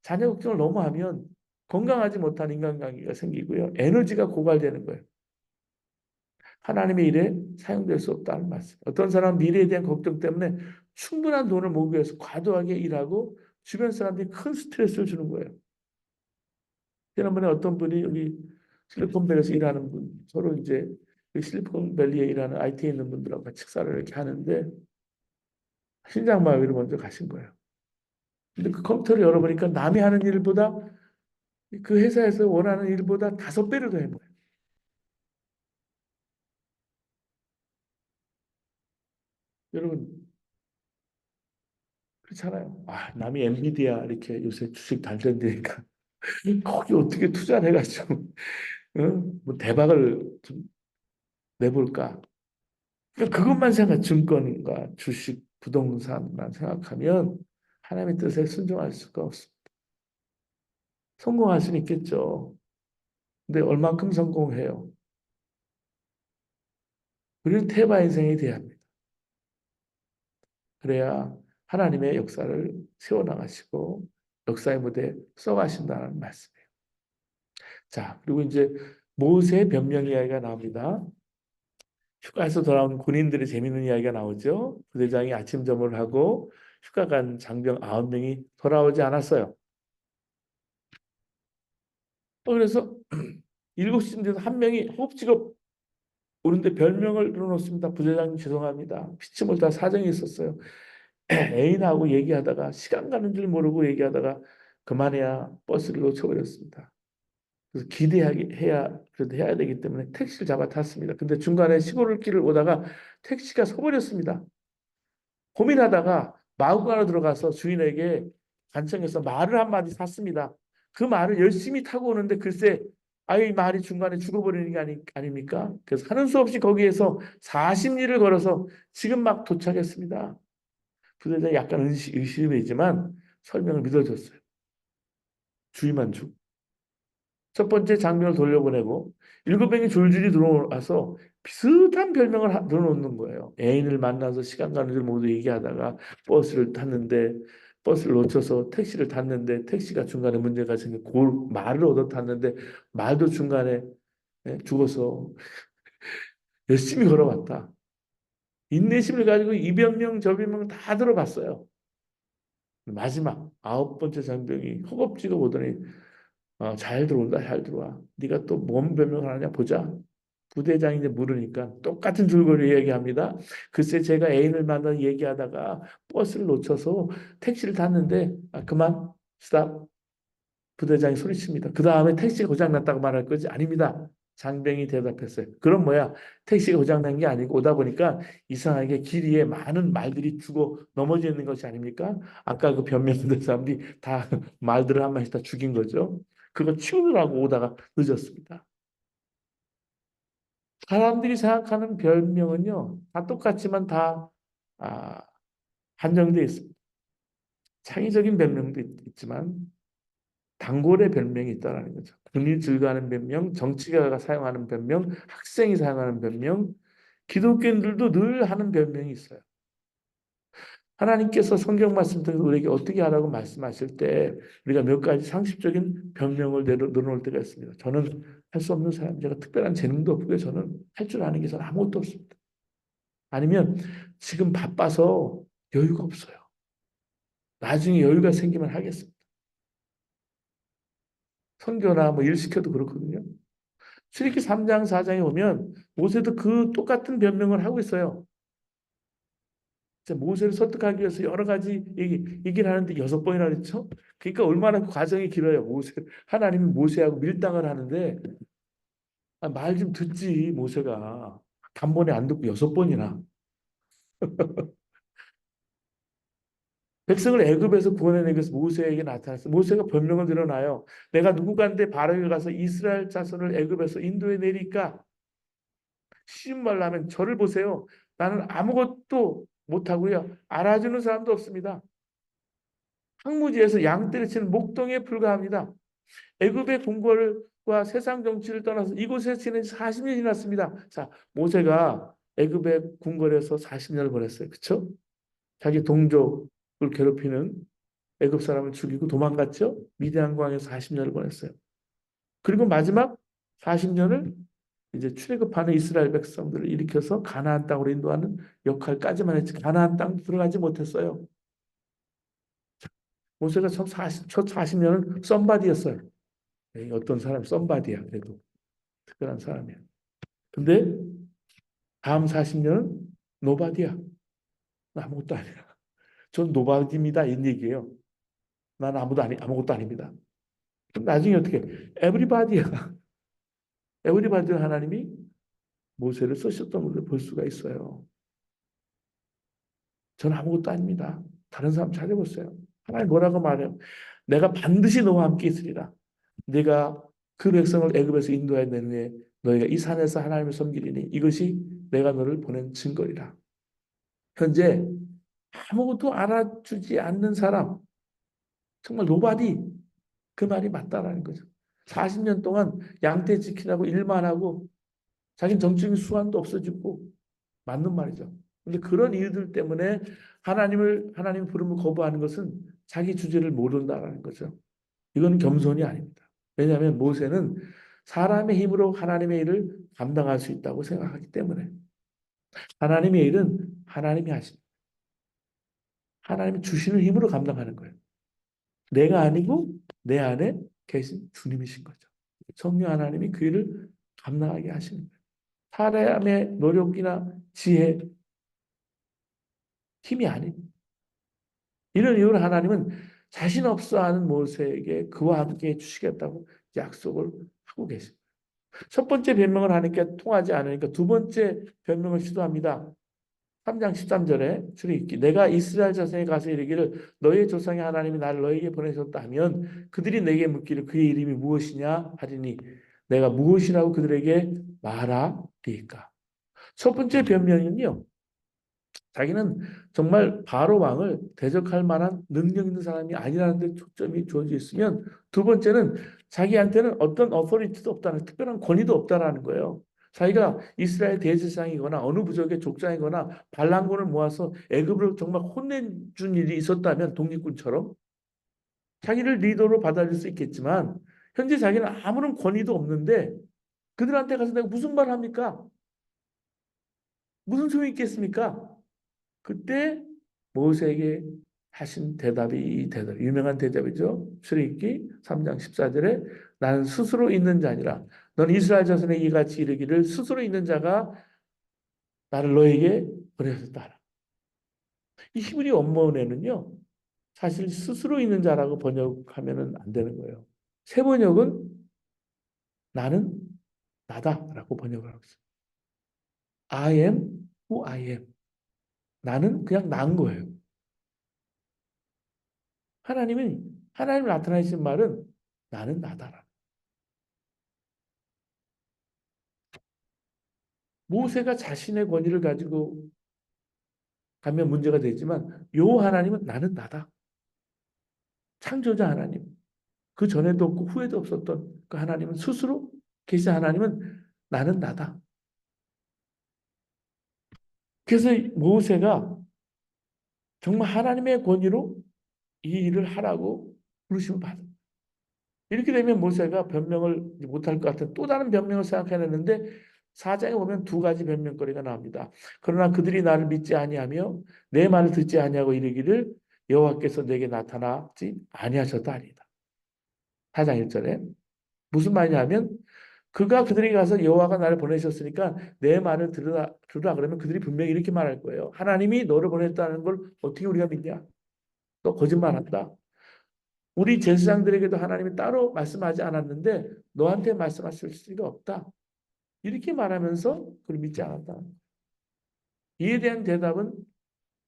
자녀 걱정을 너무 하면 건강하지 못한 인간관계가 생기고요. 에너지가 고갈되는 거예요. 하나님의 일에 사용될 수 없다는 말씀. 어떤 사람은 미래에 대한 걱정 때문에 충분한 돈을 모으기 위해서 과도하게 일하고 주변 사람들이 큰 스트레스를 주는 거예요. 지난번에 어떤 분이 여기 실리콘밸리에서 일하는 분, 서로 이제 실리콘밸리에 일하는 IT에 있는 분들하고 같이 식사를 이렇게 하는데 신장마비로 먼저 가신 거예요. 근데 그 컴퓨터를 열어보니까 남이 하는 일보다 그 회사에서 원하는 일보다 5배를 더 해먹어요. 여러분 그렇잖아요. 아, 남이 엔비디아 이렇게 요새 주식 잘 된다니까 거기 어떻게 투자를 해가지고 뭐 대박을 좀 내볼까? 그러니까 그것만 생각, 증권과 주식, 부동산만 생각하면 하나님의 뜻에 순종할 수가 없습니다. 성공할 수는 있겠죠. 근데 얼만큼 성공해요? 우리는 테마 인생이 돼야 합니다. 그래야 하나님의 역사를 세워나가시고 역사의 무대에 써가신다는 말씀이에요. 자, 그리고 이제 모세 변명 이야기가 나옵니다. 휴가에서 돌아온 군인들의 재밌는 이야기가 나오죠. 부대장이 아침 점을 하고 휴가 간 장병 9명이 돌아오지 않았어요. 그래서 7시쯤 돼서 한 명이 허겁지겁 오는데 별명을 넣어놓습니다. 부대장님 죄송합니다. 피치 못할 사정이 있었어요. 애인하고 얘기하다가 시간 가는 줄 모르고 얘기하다가 그만해야 버스를 놓쳐버렸습니다. 그래서 기대해야 그래도 해야 되기 때문에 택시를 잡아 탔습니다. 근데 중간에 시골길을 오다가 택시가 서버렸습니다. 고민하다가 마구간으로 들어가서 주인에게 간청해서 말을 한마디 샀습니다. 그 말을 열심히 타고 오는데 글쎄 아이 말이 중간에 죽어버리는 게 아닙니까? 그래서 하는 수 없이 거기에서 40리를 걸어서 지금 막 도착했습니다. 부대장이 약간 의심이지만 설명을 믿어줬어요. 주의만 주고. 첫 번째 장면을 돌려보내고 7명이 줄줄이 들어와서 비슷한 별명을 들어놓는 거예요. 애인을 만나서 시간 가는 줄 모두 얘기하다가 버스를 탔는데 버스를 놓쳐서 택시를 탔는데 택시가 중간에 문제가 생겨 말을 얻어 탔는데 말도 중간에 죽어서 열심히 걸어왔다. 인내심을 가지고 이 변명 저 변명 다 들어봤어요. 마지막 9번째 장병이 허겁지겁 오더니 잘 들어온다, 잘 들어와. 네가 또 뭔 변명을 하냐 보자. 부대장이 이제 물으니까 똑같은 줄거리 얘기합니다. 글쎄 제가 애인을 만나 얘기하다가 버스를 놓쳐서 택시를 탔는데 그만 스탑. 부대장이 소리칩니다. 그 다음에 택시가 고장났다고 말할 거지? 아닙니다. 장병이 대답했어요. 그럼 뭐야? 택시가 고장난 게 아니고 오다 보니까 이상하게 길 위에 많은 말들이 죽어 넘어져 있는 것이 아닙니까? 아까 그 변명된 사람들이 다 말들을 한 마디씩 다 죽인 거죠. 그거 치우느라고 오다가 늦었습니다. 사람들이 생각하는 별명은요, 다 똑같지만 다 아, 한정되어 있습니다. 창의적인 별명도 있지만 단골의 별명이 있다라는 거죠. 군이 즐겨하는 별명, 정치가가 사용하는 별명, 학생이 사용하는 별명, 기독교인들도 늘 하는 별명이 있어요. 하나님께서 성경 말씀 통해서 우리에게 어떻게 하라고 말씀하실 때 우리가 몇 가지 상식적인 변명을 내려놓을 때가 있습니다. 저는 할 수 없는 사람, 제가 특별한 재능도 없고요. 저는 할 줄 아는 게 저는 아무것도 없습니다. 아니면 지금 바빠서 여유가 없어요. 나중에 여유가 생기면 하겠습니다. 선교나 뭐 일 시켜도 그렇거든요. 출애굽기 3장 4장에 보면 모세도 그 똑같은 변명을 하고 있어요. 모세를 설득하기 위해서 여러 가지 얘기를 하는데 6번이나 그랬죠. 그러니까 얼마나 그 과정이 길어요. 하나님이 모세하고 밀당을 하는데 말 좀 듣지 모세가. 단번에 안 듣고 6번이나. 백성을 애굽에서 구원해내기 위해서 모세에게 나타났어. 모세가 변명을 드러나요. 내가 누구간데 바로에 가서 이스라엘 자손을 애굽에서 인도해 내리까? 쉬운 말로 하면 저를 보세요. 나는 아무것도 못하고요. 알아주는 사람도 없습니다. 황무지에서 양떼를 치는 목동에 불과합니다. 애굽의 궁궐과 세상 정치를 떠나서 이곳에 지낸 지 40년이 지났습니다. 자, 모세가 애굽의 궁궐에서 40년을 보냈어요. 그렇죠? 자기 동족을 괴롭히는 애굽 사람을 죽이고 도망갔죠? 미디안 광에서 40년을 보냈어요. 그리고 마지막 40년을 이제 출애굽하는 이스라엘 백성들을 일으켜서 가나안 땅으로 인도하는 역할까지만 했지 가나안 땅 들어가지 못했어요. 모세가 첫 40년은 썸바디였어요. 어떤 사람이 썸바디야 그래도 특별한 사람이야. 근데 다음 40년은 노바디야. 아무것도 아니야. 전 노바디입니다. 이 얘기예요. 난 아무것도 아닙니다. 그럼 나중에 어떻게 에브리바디야. 에브리바디를 하나님이 모세를 쓰셨던 것을 볼 수가 있어요. 저는 아무것도 아닙니다. 다른 사람 찾아보세요. 하나님 뭐라고 말해요? 내가 반드시 너와 함께 있으리라. 내가 그 백성을 애굽에서 인도해낸 후에 너희가 이 산에서 하나님을 섬기리니 이것이 내가 너를 보낸 증거리라. 현재 아무것도 알아주지 않는 사람, 정말 노바디 그 말이 맞다라는 거죠. 40년 동안 양떼 지키라고 일만 하고 자기는 정적인 수완도 없어지고 맞는 말이죠. 근데 그런 이유들 때문에 하나님 부름을 거부하는 것은 자기 주제를 모른다라는 거죠. 이건 겸손이 아닙니다. 왜냐하면 모세는 사람의 힘으로 하나님의 일을 감당할 수 있다고 생각하기 때문에 하나님의 일은 하나님이 하십니다. 하나님이 주시는 힘으로 감당하는 거예요. 내가 아니고 내 안에 계신 주님이신 거죠. 성령 하나님이 그 일을 감당하게 하시는 거예요. 사람의 노력이나 지혜, 힘이 아닙니다. 이런 이유로 하나님은 자신 없어 하는 모세에게 그와 함께 해주시겠다고 약속을 하고 계십니다. 첫 번째 변명을 하니까 통하지 않으니까 두 번째 변명을 시도합니다. 3장 13절에 출애굽기 내가 이스라엘 자손에 가서 이르기를 너의 조상의 하나님이 나를 너에게 보내셨다 하면 그들이 내게 묻기를 그의 이름이 무엇이냐 하리니 내가 무엇이라고 그들에게 말하리까. 첫 번째 변명은요. 자기는 정말 바로 왕을 대적할 만한 능력 있는 사람이 아니라는 데 초점이 주어져 있으면 두 번째는 자기한테는 어떤 어서리티도 없다는 특별한 권위도 없다라는 거예요. 자기가 이스라엘 대제사장이거나 어느 부족의 족장이거나 반란군을 모아서 애굽을 정말 혼내준 일이 있었다면 독립군처럼 자기를 리더로 받아들일 수 있겠지만 현재 자기는 아무런 권위도 없는데 그들한테 가서 내가 무슨 말 합니까? 무슨 소용이 있겠습니까? 그때 모세에게 하신 대답이 이 대답, 유명한 대답이죠. 출애굽기 3장 14절에 나는 스스로 있는 자니라. 넌 이스라엘 자손에 이같이 이르기를 스스로 있는 자가 나를 너에게 보내셨다. 이 히브리 원문에는요. 사실 스스로 있는 자라고 번역하면 안 되는 거예요. 새 번역은 나는 나다라고 번역을 하고 있어요. I am who I am. 나는 그냥 난 거예요. 하나님 나타나신 말은 나는 나다라. 모세가 자신의 권위를 가지고 가면 문제가 되지만 요 하나님은 나는 나다. 창조자 하나님. 그 전에도 없고 후에도 없었던 그 하나님은 스스로 계신 하나님은 나는 나다. 그래서 모세가 정말 하나님의 권위로 이 일을 하라고 부르심을 받아. 이렇게 되면 모세가 변명을 못할 것 같은 또 다른 변명을 생각해냈는데 사장에 보면 두 가지 변명거리가 나옵니다. 그러나 그들이 나를 믿지 아니하며 내 말을 듣지 아니하고 이르기를 여호와께서 내게 나타나지 아니하셨다 아니다. 사장 1절에 무슨 말이냐면 그가 그들에게 가서 여호와가 나를 보내셨으니까 내 말을 들으라 그러면 그들이 분명히 이렇게 말할 거예요. 하나님이 너를 보냈다는 걸 어떻게 우리가 믿냐? 너 거짓말한다. 우리 제사장들에게도 하나님이 따로 말씀하지 않았는데 너한테 말씀하실 수가 없다. 이렇게 말하면서 그걸 믿지 않았다. 이에 대한 대답은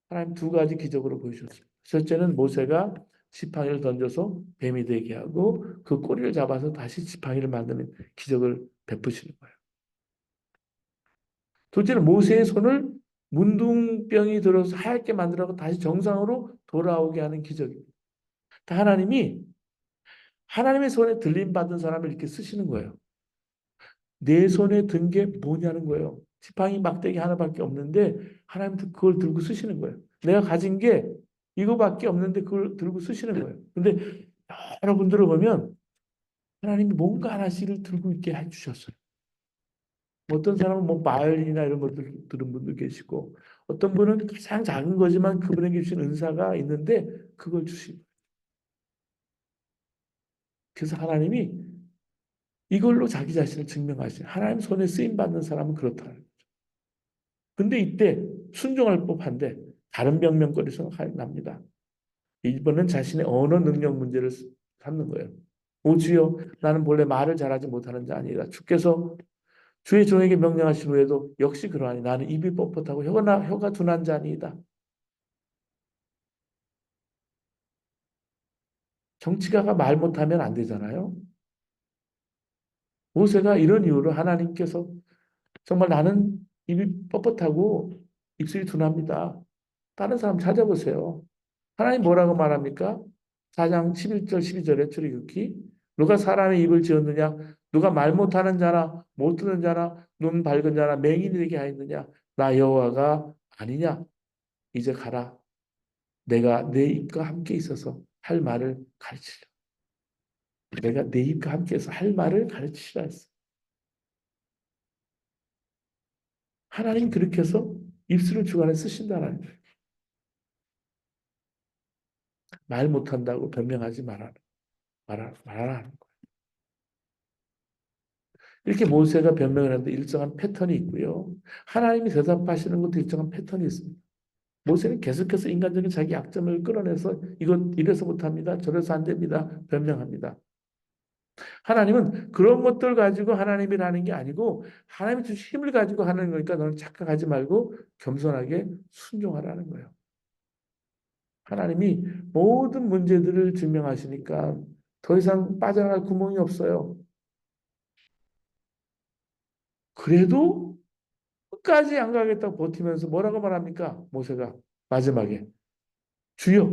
하나님 두 가지 기적으로 보여주셨습니다. 첫째는 모세가 지팡이를 던져서 뱀이 되게 하고 그 꼬리를 잡아서 다시 지팡이를 만드는 기적을 베푸시는 거예요. 둘째는 모세의 손을 문둥병이 들어서 하얗게 만들어서 다시 정상으로 돌아오게 하는 기적입니다. 하나님이 하나님의 손에 들림 받은 사람을 이렇게 쓰시는 거예요. 내 손에 든 게 뭐냐는 거예요. 지팡이 막대기 하나밖에 없는데 하나님 그걸 들고 쓰시는 거예요. 내가 가진 게 이거밖에 없는데 그걸 들고 쓰시는 거예요. 근데 여러분들을 보면 하나님이 뭔가 하나씩을 들고 있게 해주셨어요. 어떤 사람은 뭐 바이올린이나 이런 것들 들은 분도 계시고 어떤 분은 가장 작은 거지만 그분에게 주신 은사가 있는데 그걸 주신 그래서 하나님이 이걸로 자기 자신을 증명하신 하나님 손에 쓰임 받는 사람은 그렇다. 근데 이때 순종할 법한데 다른 변명거리 생각납니다. 이번엔 자신의 언어 능력 문제를 삼는 거예요. 오 주여 나는 본래 말을 잘하지 못하는 자 아니라 주께서 주의 종에게 명령하신 후에도 역시 그러하니 나는 입이 뻣뻣하고 혀가 둔한 자니이다. 정치가가 말 못하면 안 되잖아요. 모세가 이런 이유로 하나님께서 정말 나는 입이 뻣뻣하고 입술이 둔합니다. 다른 사람 찾아보세요. 하나님 뭐라고 말합니까? 4장 11절 12절에 출애굽기 누가 사람의 입을 지었느냐 누가 말 못하는 자나 못 듣는 자나 눈 밝은 자나 맹인이 되게 하였느냐 나 여호와가 아니냐 이제 가라 내가 내 입과 함께 있어서 할 말을 가르치라 내가 내 입과 함께 해서 할 말을 가르치라 했어 하나님 그렇게 해서 입술을 주관해 쓰신다는 거예요 말 못한다고 변명하지 말아라 하는 거예요 이렇게 모세가 변명을 하는데 일정한 패턴이 있고요. 하나님이 대답하시는 것도 일정한 패턴이 있습니다. 모세는 계속해서 인간적인 자기 약점을 끌어내서 이건 이래서 못합니다. 저래서 안 됩니다. 변명합니다. 하나님은 그런 것들 가지고 하나님이라는 게 아니고 하나님이 주신 힘을 가지고 하는 거니까 너는 착각하지 말고 겸손하게 순종하라는 거예요. 하나님이 모든 문제들을 증명하시니까 더 이상 빠져나갈 구멍이 없어요. 그래도 끝까지 안 가겠다고 버티면서 뭐라고 말합니까? 모세가 마지막에 주여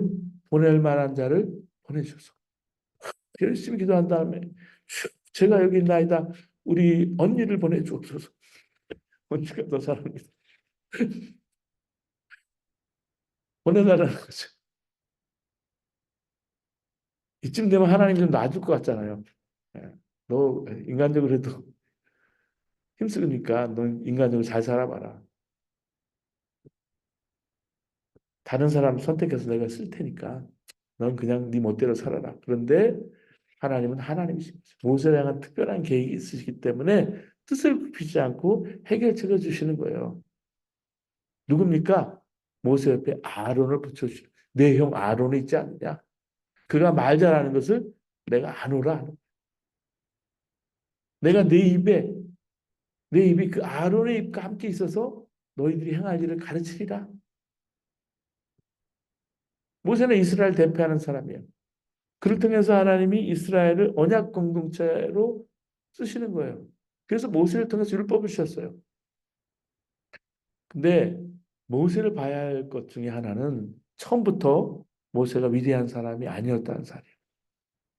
보낼 만한 자를 보내주소서. 열심히 기도한 다음에 제가 여기 있나이다. 우리 언니를 보내주옵소서. 언니가 더 사랑합니다. 보내달라는 거죠. 이쯤 되면 하나님 좀 놔줄 것 같잖아요. 예. 너 인간적으로 해도 힘쓰니까 너 인간적으로 잘 살아봐라. 다른 사람 선택해서 내가 쓸 테니까 넌 그냥 네 멋대로 살아라. 그런데 하나님은 하나님이십니다. 모세를 향한 특별한 계획이 있으시기 때문에 뜻을 굽히지 않고 해결책을 주시는 거예요. 누굽니까? 모세 옆에 아론을 붙여주시는, 내 형 아론이 있지 않느냐? 그가 말 잘하는 것을 내가 아노라. 내가 내 입이 그 아론의 입과 함께 있어서 너희들이 행할 일을 가르치리라. 모세는 이스라엘 대표하는 사람이에요. 그를 통해서 하나님이 이스라엘을 언약 공동체로 쓰시는 거예요. 그래서 모세를 통해서 율법을 주셨어요. 근데 모세를 봐야 할 것 중에 하나는 처음부터 모세가 위대한 사람이 아니었다는 사실이에요.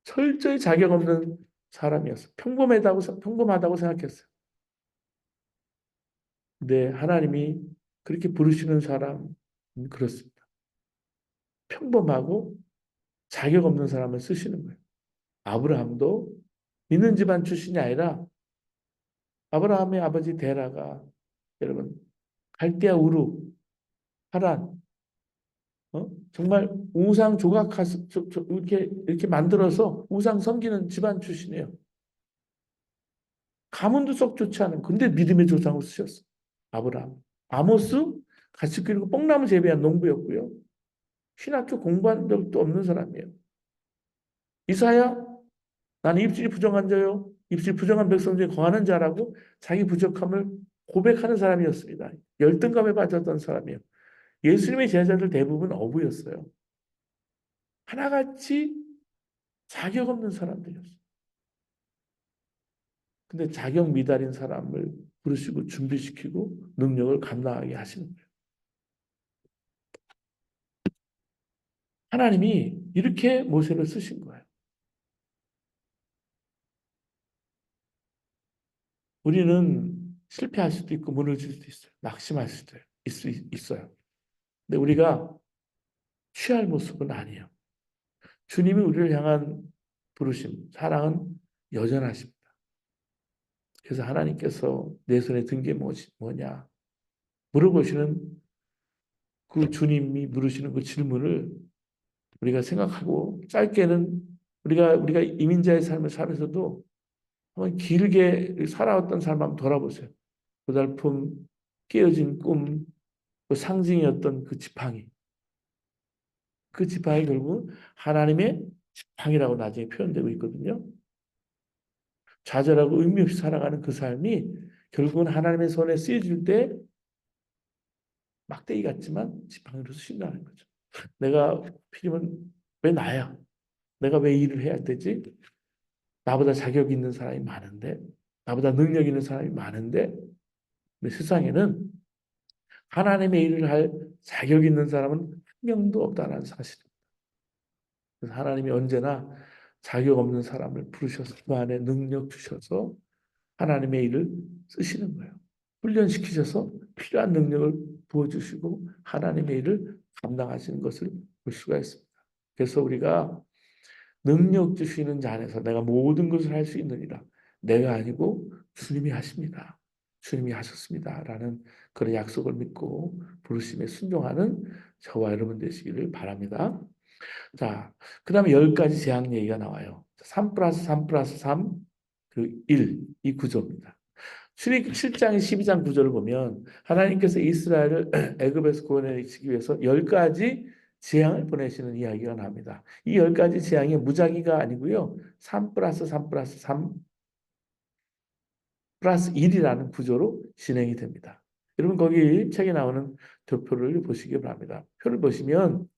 철저히 자격 없는 사람이었어요. 평범하다고 생각했어요. 근데 하나님이 그렇게 부르시는 사람은 그렇습니다. 평범하고 자격 없는 사람을 쓰시는 거예요. 아브라함도 믿는 집안 출신이 아니라 아브라함의 아버지 데라가 여러분 갈대아 우르 하란 정말 우상 이렇게 만들어서 우상 섬기는 집안 출신이에요. 가문도 썩 좋지 않은 근데 믿음의 조상으로 쓰셨어. 아브라함. 아모스 같이 그리고 뽕나무 재배한 농부였고요. 신학교 공부한 적도 없는 사람이에요. 이사야 나는 입술이 부정한 자요. 입술이 부정한 백성 중에 거하는 자라고 자기 부족함을 고백하는 사람이었습니다. 열등감에 빠졌던 사람이에요. 예수님의 제자들 대부분 어부였어요. 하나같이 자격 없는 사람들이었어요. 근데 자격 미달인 사람을 부르시고 준비시키고 능력을 감당하게 하시는 거예요. 하나님이 이렇게 모세를 쓰신 거예요. 우리는 실패할 수도 있고 무너질 수도 있어요. 낙심할 수도 있어요. 근데 우리가 취할 모습은 아니에요. 주님이 우리를 향한 부르심, 사랑은 여전하십니다. 그래서 하나님께서 내 손에 든 게 뭐냐 물어보시는 그 주님이 물으시는 그 질문을 우리가 생각하고 짧게는 우리가 이민자의 삶을 살면서도 한번 길게 살아왔던 삶 한번 돌아보세요. 고달픔, 깨어진 꿈, 그 상징이었던 그 지팡이 결국은 하나님의 지팡이라고 나중에 표현되고 있거든요. 좌절하고 의미 없이 살아가는 그 삶이 결국은 하나님의 손에 쓰여질 때 막대기 같지만 지팡이로 쓰신다는 거죠. 내가 필이면 왜 나야? 내가 왜 일을 해야 되지? 나보다 자격 있는 사람이 많은데, 나보다 능력 있는 사람이 많은데, 근데 세상에는 하나님의 일을 할 자격 있는 사람은 한 명도 없다는 사실. 그래서 하나님이 언제나 자격 없는 사람을 부르셔서 그 안에 능력 주셔서 하나님의 일을 쓰시는 거예요. 훈련시키셔서 필요한 능력을 부어주시고 하나님의 일을 감당하시는 것을 볼 수가 있습니다. 그래서 우리가 능력 주시는 자 안에서 내가 모든 것을 할 수 있느니라. 내가 아니고 주님이 하십니다. 주님이 하셨습니다. 라는 그런 약속을 믿고 부르심에 순종하는 저와 여러분 되시기를 바랍니다. 자, 그 다음에 10가지 재앙 얘기가 나와요. 3 플러스 3 플러스 3, 그 1, 이 구조입니다. 출애굽기 7장 12장 구절을 보면 하나님께서 이스라엘을 애굽에서 구원해내시기 위해서 10가지 재앙을 보내시는 이야기가 나옵니다. 이 10가지 재앙이 무작위가 아니고요. 3 플러스 3 플러스 3 플러스 1이라는 구조로 진행이 됩니다. 여러분 거기 책에 나오는 도표를 보시기 바랍니다. 표를 보시면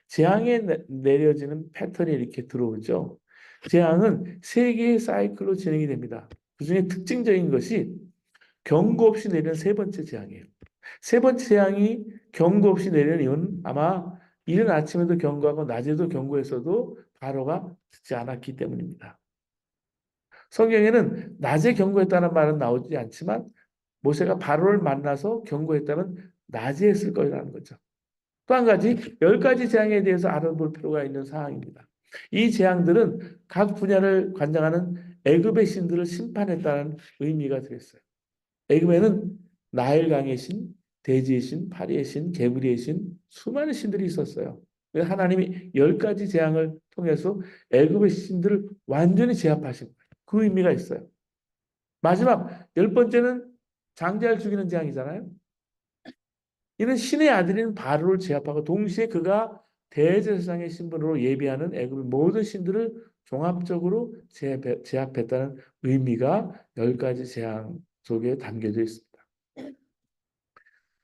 재앙에 내려지는 패턴이 이렇게 들어오죠. 재앙은 세 개의 사이클로 진행이 됩니다. 그중에 특징적인 것이 경고 없이 내리는 세 번째 재앙이에요. 세 번째 재앙이 경고 없이 내리는 이유는 아마 이른 아침에도 경고하고 낮에도 경고했어도 바로가 듣지 않았기 때문입니다. 성경에는 낮에 경고했다는 말은 나오지 않지만 모세가 바로를 만나서 경고했다면 낮에 했을 거라는 거죠. 또 한 가지 10가지 재앙에 대해서 알아볼 필요가 있는 사항입니다. 이 재앙들은 각 분야를 관장하는 애굽의 신들을 심판했다는 의미가 되겠어요. 애굽에는 나일강의 신, 대지의 신, 파리의 신, 개구리의 신, 수많은 신들이 있었어요. 하나님이 10가지 재앙을 통해서 애굽의 신들을 완전히 제압하신 거예요. 그 의미가 있어요. 마지막 10번째는 장자를 죽이는 재앙이잖아요. 이는 신의 아들인 바로를 제압하고 동시에 그가 대제사장의 신분으로 예비하는 애굽의 모든 신들을 종합적으로 제압했다는 의미가 10가지 재앙 속에 담겨져 있습니다.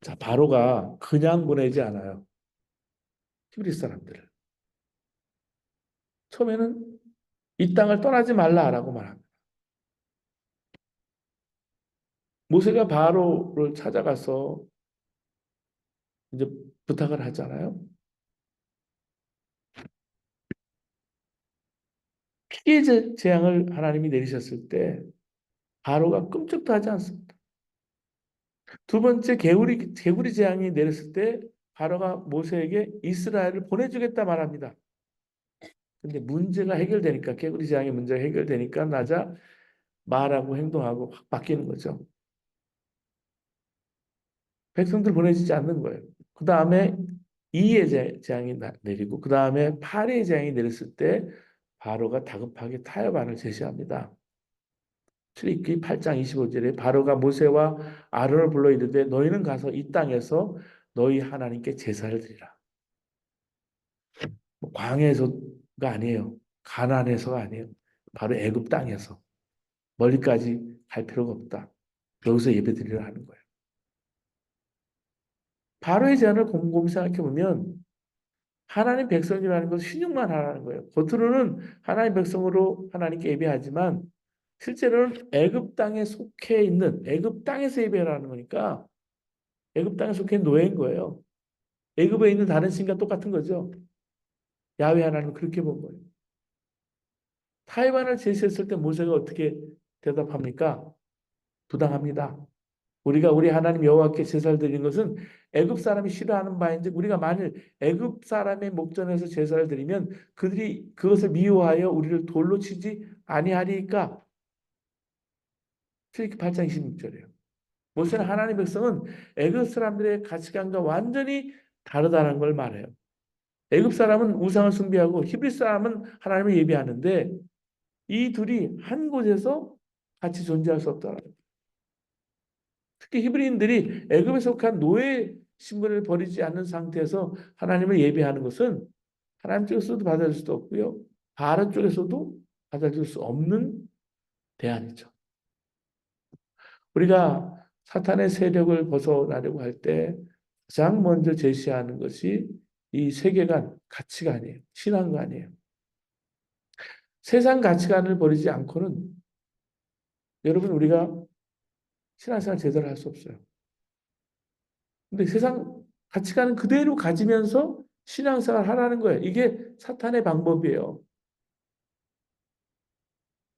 자, 바로가 그냥 보내지 않아요. 히브리 사람들을. 처음에는 이 땅을 떠나지 말라라고 말합니다. 모세가 바로를 찾아가서 이제 부탁을 하잖아요. 피해 재앙을 하나님이 내리셨을 때 바로가 끔찍도 하지 않습니다. 두 번째 개구리 재앙이 내렸을 때 바로가 모세에게 이스라엘을 보내주겠다 말합니다. 근데 문제가 해결되니까 개구리 재앙의 문제가 해결되니까 나자 말하고 행동하고 확 바뀌는 거죠. 백성들 보내주지 않는 거예요. 그 다음에 이의 재앙이 내리고 그 다음에 팔의 재앙이 내렸을 때 바로가 다급하게 타협안을 제시합니다. 출애굽기 8장 25절에 바로가 모세와 아론을 불러 이르되 너희는 가서 이 땅에서 너희 하나님께 제사를 드리라. 광야에서가 아니에요. 가나안에서가 아니에요. 바로 애굽 땅에서 멀리까지 갈 필요가 없다. 여기서 예배드리라 하는 거예요. 바로의 제안을 곰곰이 생각해 보면 하나님 백성이라는 것은 신용만 하라는 거예요. 겉으로는 하나님 백성으로 하나님께 예배하지만 실제로는 애굽 땅에 속해 있는 애굽 땅에서 예배하라는 거니까 애굽 땅에 속해 있는 노예인 거예요. 애굽에 있는 다른 신과 똑같은 거죠. 야훼 하나님은 그렇게 본 거예요. 타협안을 제시했을 때 모세가 어떻게 대답합니까? 부당합니다. 우리가 우리 하나님 여호와께 제사를 드리는 것은 애굽 사람이 싫어하는 바인데 우리가 만일 애굽 사람의 목전에서 제사를 드리면 그들이 그것을 미워하여 우리를 돌로 치지 아니하리까. 출애굽기 8장 26절이에요. 모세는 하나님 백성은 애굽 사람들의 가치관과 완전히 다르다는 걸 말해요. 애굽 사람은 우상을 숭배하고 히브리 사람은 하나님을 예배하는데 이 둘이 한 곳에서 같이 존재할 수 없다는 거예요. 특히 히브리인들이 애굽에 속한 노예 신분을 버리지 않는 상태에서 하나님을 예배하는 것은 하나님 쪽에서도 받아들일 수도 없고요. 바른 쪽에서도 받아들일 수 없는 대안이죠. 우리가 사탄의 세력을 벗어나려고 할 때 가장 먼저 제시하는 것이 이 세계관, 가치관이에요. 신앙관이에요. 세상 가치관을 버리지 않고는 여러분 우리가 신앙생활 제대로 할 수 없어요. 근데 세상 가치관은 그대로 가지면서 신앙생활 하라는 거예요. 이게 사탄의 방법이에요.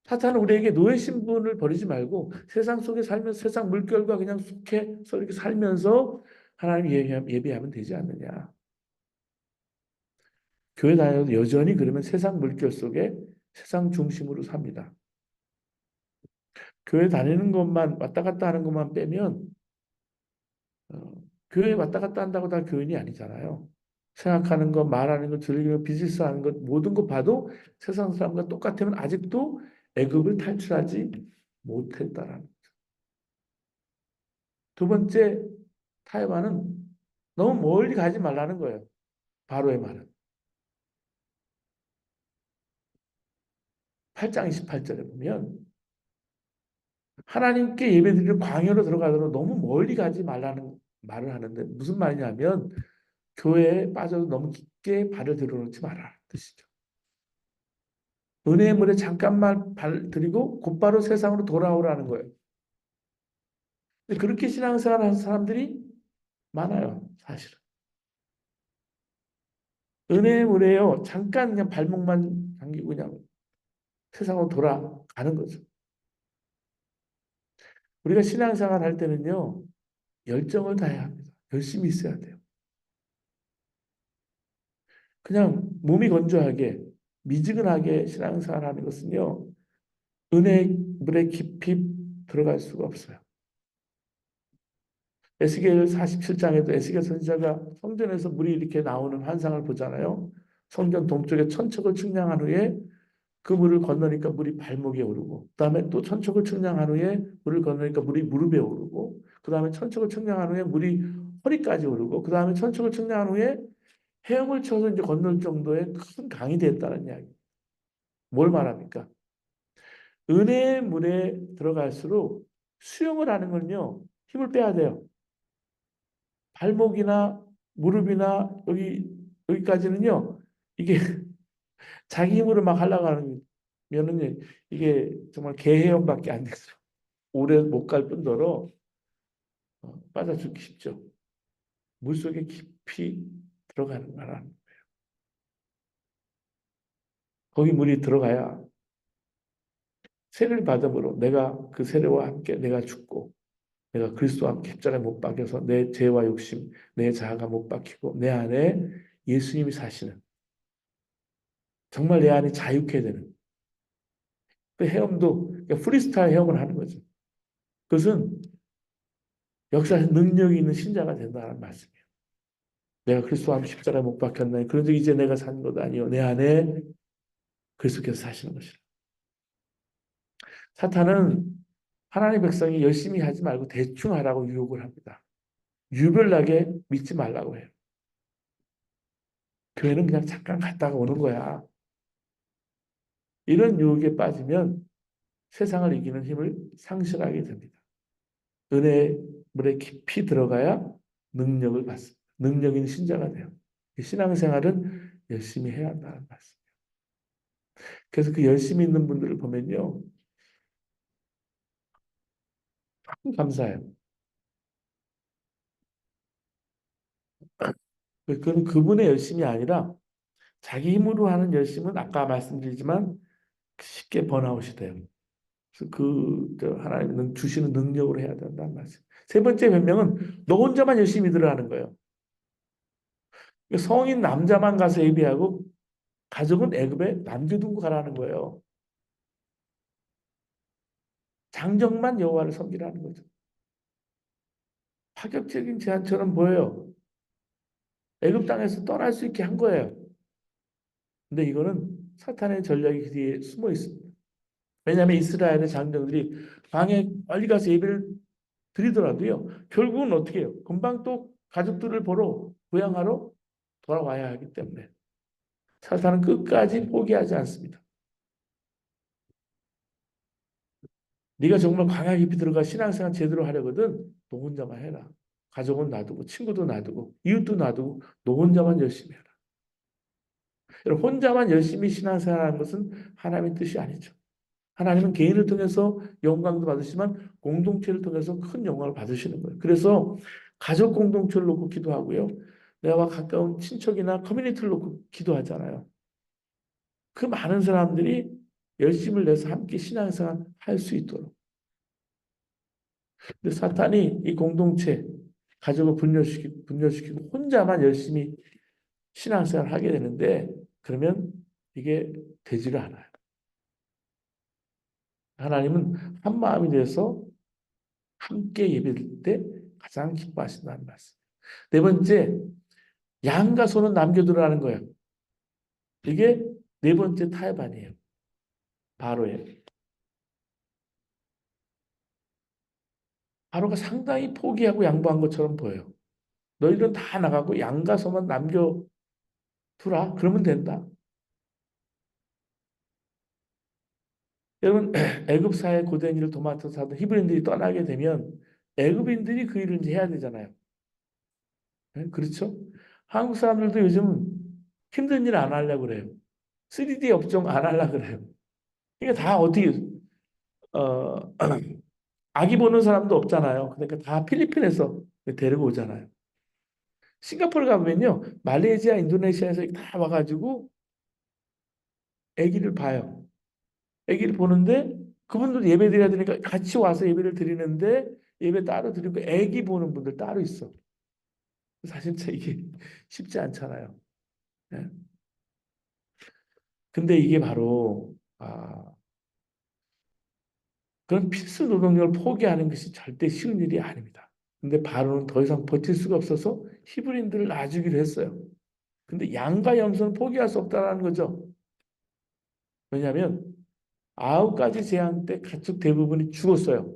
사탄은 우리에게 노예 신분을 버리지 말고 세상 속에 살면서 세상 물결과 그냥 속해서 이렇게 살면서 하나님 예배하면 되지 않느냐. 교회 다녀도 여전히 그러면 세상 물결 속에 세상 중심으로 삽니다. 교회 다니는 것만 왔다 갔다 하는 것만 빼면 어, 교회 왔다 갔다 한다고 다 교인이 아니잖아요. 생각하는 것, 말하는 것, 즐기는 것, 비즈니스하는 것 모든 거 봐도 세상 사람과 똑같으면 아직도 애굽을 탈출하지 못했다라는 거죠. 두 번째 타협안은 너무 멀리 가지 말라는 거예요. 바로의 말은. 8장 28절에 보면 하나님께 예배드리는 광야로 들어가도록 너무 멀리 가지 말라는 말을 하는데 무슨 말이냐면 교회에 빠져도 너무 깊게 발을 들여놓지 마라 뜻이죠. 은혜의 물에 잠깐만 발 들이고 곧바로 세상으로 돌아오라는 거예요. 근데 그렇게 신앙생활 하는 사람들이 많아요, 사실은. 은혜의 물에요, 잠깐 그냥 발목만 당기고 그냥 세상으로 돌아가는 거죠. 우리가 신앙생활 할 때는요, 열정을 다해야 합니다. 열심히 있어야 돼요. 그냥 몸이 건조하게, 미지근하게 신앙생활 하는 것은요, 은혜의 물에 깊이 들어갈 수가 없어요. 에스겔 47장에도 에스겔 선지자가 성전에서 물이 이렇게 나오는 환상을 보잖아요. 성전 동쪽에 천척을 측량한 후에 그 물을 건너니까 물이 발목에 오르고, 그다음에 또 천척을 측량한 후에 물을 건너니까 물이 무릎에 오르고, 그다음에 천척을 측량한 후에 물이 허리까지 오르고, 그다음에 천척을 측량한 후에 헤엄을 쳐서 이제 건널 정도의 큰 강이 됐다는 이야기. 뭘 말합니까? 은혜의 물에 들어갈수록 수영을 하는 건요, 힘을 빼야 돼요. 발목이나 무릎이나 여기까지는요, 이게 자기 힘으로 막 하려고 하면은 이게 정말 개헤엄밖에 안 돼서 오래 못 갈 뿐더러 빠져 죽기 쉽죠. 물속에 깊이 들어가는 거란. 거기 물이 들어가야 세례를 받음으로 내가 그 세례와 함께 내가 죽고 내가 그리스도와 함께 십자가에 못 박혀서 내 죄와 욕심, 내 자아가 못 박히고 내 안에 예수님이 사시는 정말 내 안이 자유케 되는 그 헤엄도 프리스타일 헤엄을 하는 거죠. 그것은 역사에서 능력이 있는 신자가 된다는 말씀이에요. 내가 그리스도와 함께 십자가에 못 박혔나니 그런데 이제 내가 사는 것 아니요 내 안에 그리스도께서 사시는 것이라. 사탄은 하나님의 백성이 열심히 하지 말고 대충 하라고 유혹을 합니다. 유별나게 믿지 말라고 해요. 교회는 그냥 잠깐 갔다가 오는 거야. 이런 유혹에 빠지면 세상을 이기는 힘을 상실하게 됩니다. 은혜의 물에 깊이 들어가야 능력을 받습니다. 능력 있는 신자가 돼요. 신앙생활은 열심히 해야 한다는 말씀. 그래서 그 열심히 있는 분들을 보면요. 참 감사해요. 그건 그분의 열심이 아니라 자기 힘으로 하는 열심은 아까 말씀드리지만 쉽게 번아웃이 돼요. 그래서 하나님 주시는 능력으로 해야 된다는 말씀. 세 번째 변명은 너 혼자만 열심히 들어가는 거예요. 성인 남자만 가서 예배하고 가족은 애굽에 남겨두고 가라는 거예요. 장정만 여호와를 섬기라는 거죠. 파격적인 제안처럼 보여요. 애굽 땅에서 떠날 수 있게 한 거예요. 근데 이거는 사탄의 전략이 그 뒤에 숨어 있습니다. 왜냐하면 이스라엘의 장정들이 방에 빨리 가서 예배를 드리더라도요. 결국은 어떻게 해요? 금방 또 가족들을 보러 부양하러 돌아와야 하기 때문에 사탄은 끝까지 포기하지 않습니다. 네가 정말 광야 깊이 들어가 신앙생활 제대로 하려거든 너 혼자만 해라. 가족은 놔두고 친구도 놔두고 이웃도 놔두고 너 혼자만 열심히 해라. 여러분 혼자만 열심히 신앙생활하는 것은 하나님의 뜻이 아니죠. 하나님은 개인을 통해서 영광도 받으시지만 공동체를 통해서 큰 영광을 받으시는 거예요. 그래서 가족 공동체를 놓고 기도하고요. 내가 가까운 친척이나 커뮤니티를 놓고 기도하잖아요. 그 많은 사람들이 열심을 내서 함께 신앙생활 할 수 있도록. 근데 사탄이 이 공동체, 가족을 분열시키고 혼자만 열심히 신앙생활을 하게 되는데 그러면 이게 되지가 않아요. 하나님은 한 마음이 돼서 함께 예배드릴 때 가장 기뻐하신다는 말씀. 네 번째, 양과 소는 남겨두라는 거예요. 이게 네 번째 타협안이에요. 바로예요. 바로가 상당히 포기하고 양보한 것처럼 보여요. 너희들은 다 나가고 양과 소만 남겨두라. 그러면 된다. 여러분 애굽 사회 고된 일을 도맡아서 하던 히브리인들이 떠나게 되면 애굽인들이 그 일을 이제 해야 되잖아요. 네? 그렇죠? 한국 사람들도 요즘 힘든 일 안 하려고 그래요. 3D 업종 안 하려고 그래요. 그러니까 다 어떻게 어, 아기 보는 사람도 없잖아요. 그러니까 다 필리핀에서 데리고 오잖아요. 싱가포르 가면요. 말레이시아, 인도네시아에서 다 와가지고 아기를 봐요. 아기를 보는데 그분들 예배 드려야 되니까 같이 와서 예배를 드리는데 예배 따로 드리고 아기 보는 분들 따로 있어. 사실 이게 쉽지 않잖아요. 예. 근데 이게 바로 그런 필수 노동력을 포기하는 것이 절대 쉬운 일이 아닙니다. 근데 바로는 더 이상 버틸 수가 없어서 히브리인들을 놔주기로 했어요. 근데 양과 염소는 포기할 수 없다는 거죠. 왜냐하면 9가지 재앙 때 가축 대부분이 죽었어요.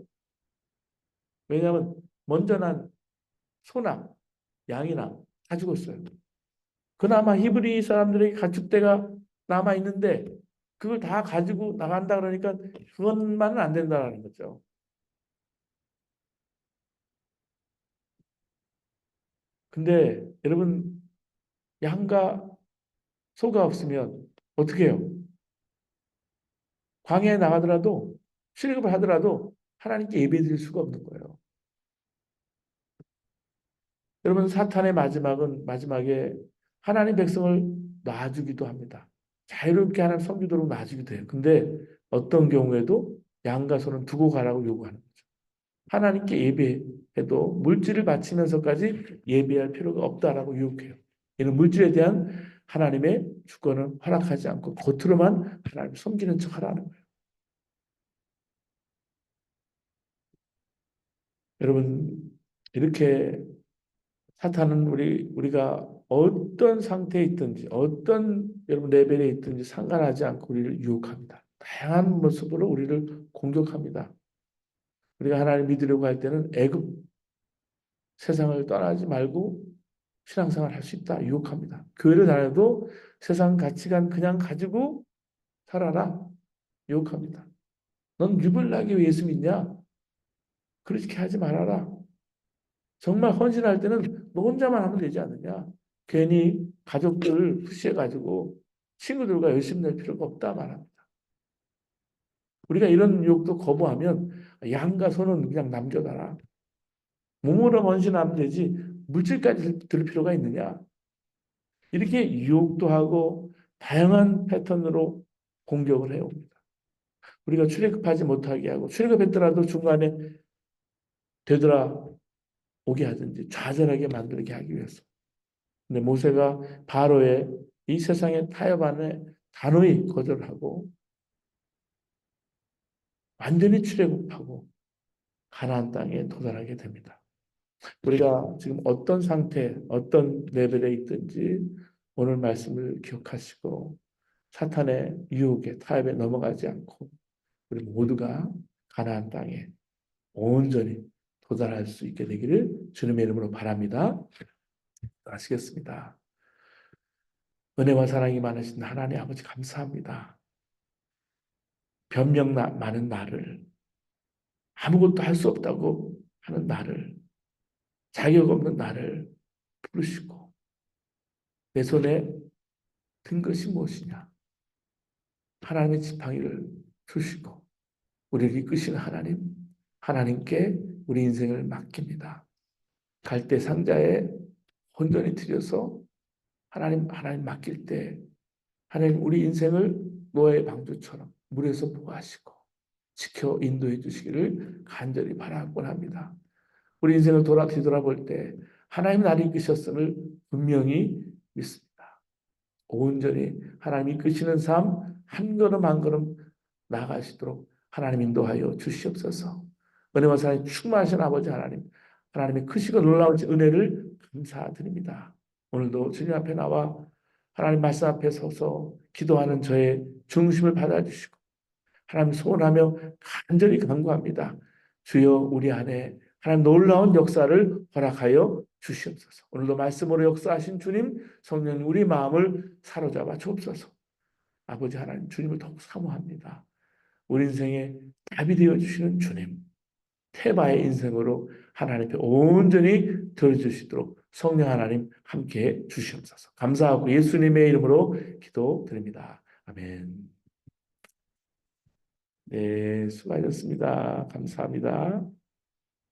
왜냐하면 먼저 난 소나 양이나 다 죽었어요. 그나마 히브리 사람들에게 가축대가 남아 있는데 그걸 다 가지고 나간다 그러니까 그것만은 안 된다는 거죠. 근데 여러분 양과 소가 없으면 어떻게 해요? 광야에 나가더라도 출애굽을 하더라도 하나님께 예배드릴 수가 없는 거예요. 여러분 사탄의 마지막은 마지막에 하나님 백성을 놔주기도 합니다. 자유롭게 하나님 섬기도록 놔주기도 해요. 근데 어떤 경우에도 양과 소는 두고 가라고 요구하는 거죠. 하나님께 예배해도 물질을 바치면서까지 예배할 필요가 없다라고 유혹해요. 이는 물질에 대한 하나님의 주권은 허락하지 않고 겉으로만 하나님을 섬기는 척 하라는 거예요. 여러분 이렇게 사탄은 우리가 어떤 상태에 있든지 어떤 여러분 레벨에 있든지 상관하지 않고 우리를 유혹합니다. 다양한 모습으로 우리를 공격합니다. 우리가 하나님 믿으려고 할 때는 애굽 세상을 떠나지 말고 신앙생활 할 수 있다 유혹합니다. 교회를 다녀도 세상 가치관 그냥 가지고 살아라 유혹합니다. 넌 유별나게 왜 예수 믿냐? 그렇게 하지 말아라. 정말 헌신할 때는 너 혼자만 하면 되지 않느냐? 괜히 가족들을 푸시해가지고 친구들과 열심히 낼 필요가 없다 말합니다. 우리가 이런 유혹도 거부하면 양과 소는 그냥 남겨놔라. 몸으로 헌신하면 되지 물질까지 들 필요가 있느냐? 이렇게 유혹도 하고 다양한 패턴으로 공격을 해옵니다. 우리가 출애굽하지 못하게 하고 출애굽했더라도 중간에 되돌아 오게 하든지 좌절하게 만들게 하기 위해서. 근데 모세가 바로의 이 세상의 타협 안에 단호히 거절하고 완전히 출애굽하고 가나안 땅에 도달하게 됩니다. 우리가 지금 어떤 상태, 어떤 레벨에 있든지 오늘 말씀을 기억하시고 사탄의 유혹에 타협에 넘어가지 않고 우리 모두가 가나안 땅에 온전히 도달할 수 있게 되기를 주님의 이름으로 바랍니다. 아시겠습니다. 은혜와 사랑이 많으신 하나님 아버지 감사합니다. 변명 많은 나를 아무것도 할 수 없다고 하는 나를 자격 없는 나를 부르시고 내 손에 든 것이 무엇이냐 하나님의 지팡이를 주시고 우리를 이끄시는 하나님께 우리 인생을 맡깁니다. 갈대 상자에 온전히 들여서 하나님 맡길 때 하나님 우리 인생을 노아의 방주처럼 물에서 보호하시고 지켜 인도해 주시기를 간절히 바라곤 합니다. 우리 인생을 뒤돌아볼 때 하나님 나를 이끄셨음을 분명히 믿습니다. 온전히 하나님이 이끄시는 삶 한 걸음 한 걸음 나아가시도록 하나님 인도하여 주시옵소서. 은혜와 사랑이 충만하신 아버지 하나님의 크시고 놀라운 은혜를 감사드립니다. 오늘도 주님 앞에 나와 하나님 말씀 앞에 서서 기도하는 저의 중심을 받아주시고 하나님 소원하며 간절히 간구합니다. 주여 우리 안에 하나님 놀라운 역사를 허락하여 주시옵소서. 오늘도 말씀으로 역사하신 주님 성령 우리 마음을 사로잡아 주옵소서. 아버지 하나님 주님을 더욱 사모합니다. 우리 인생의 답이 되어 주시는 주님 태바의 인생으로 하나님께 온전히 들어주시도록 성령 하나님 함께해 주시옵소서. 감사하고 예수님의 이름으로 기도드립니다. 아멘. 네, 수고하셨습니다. 감사합니다.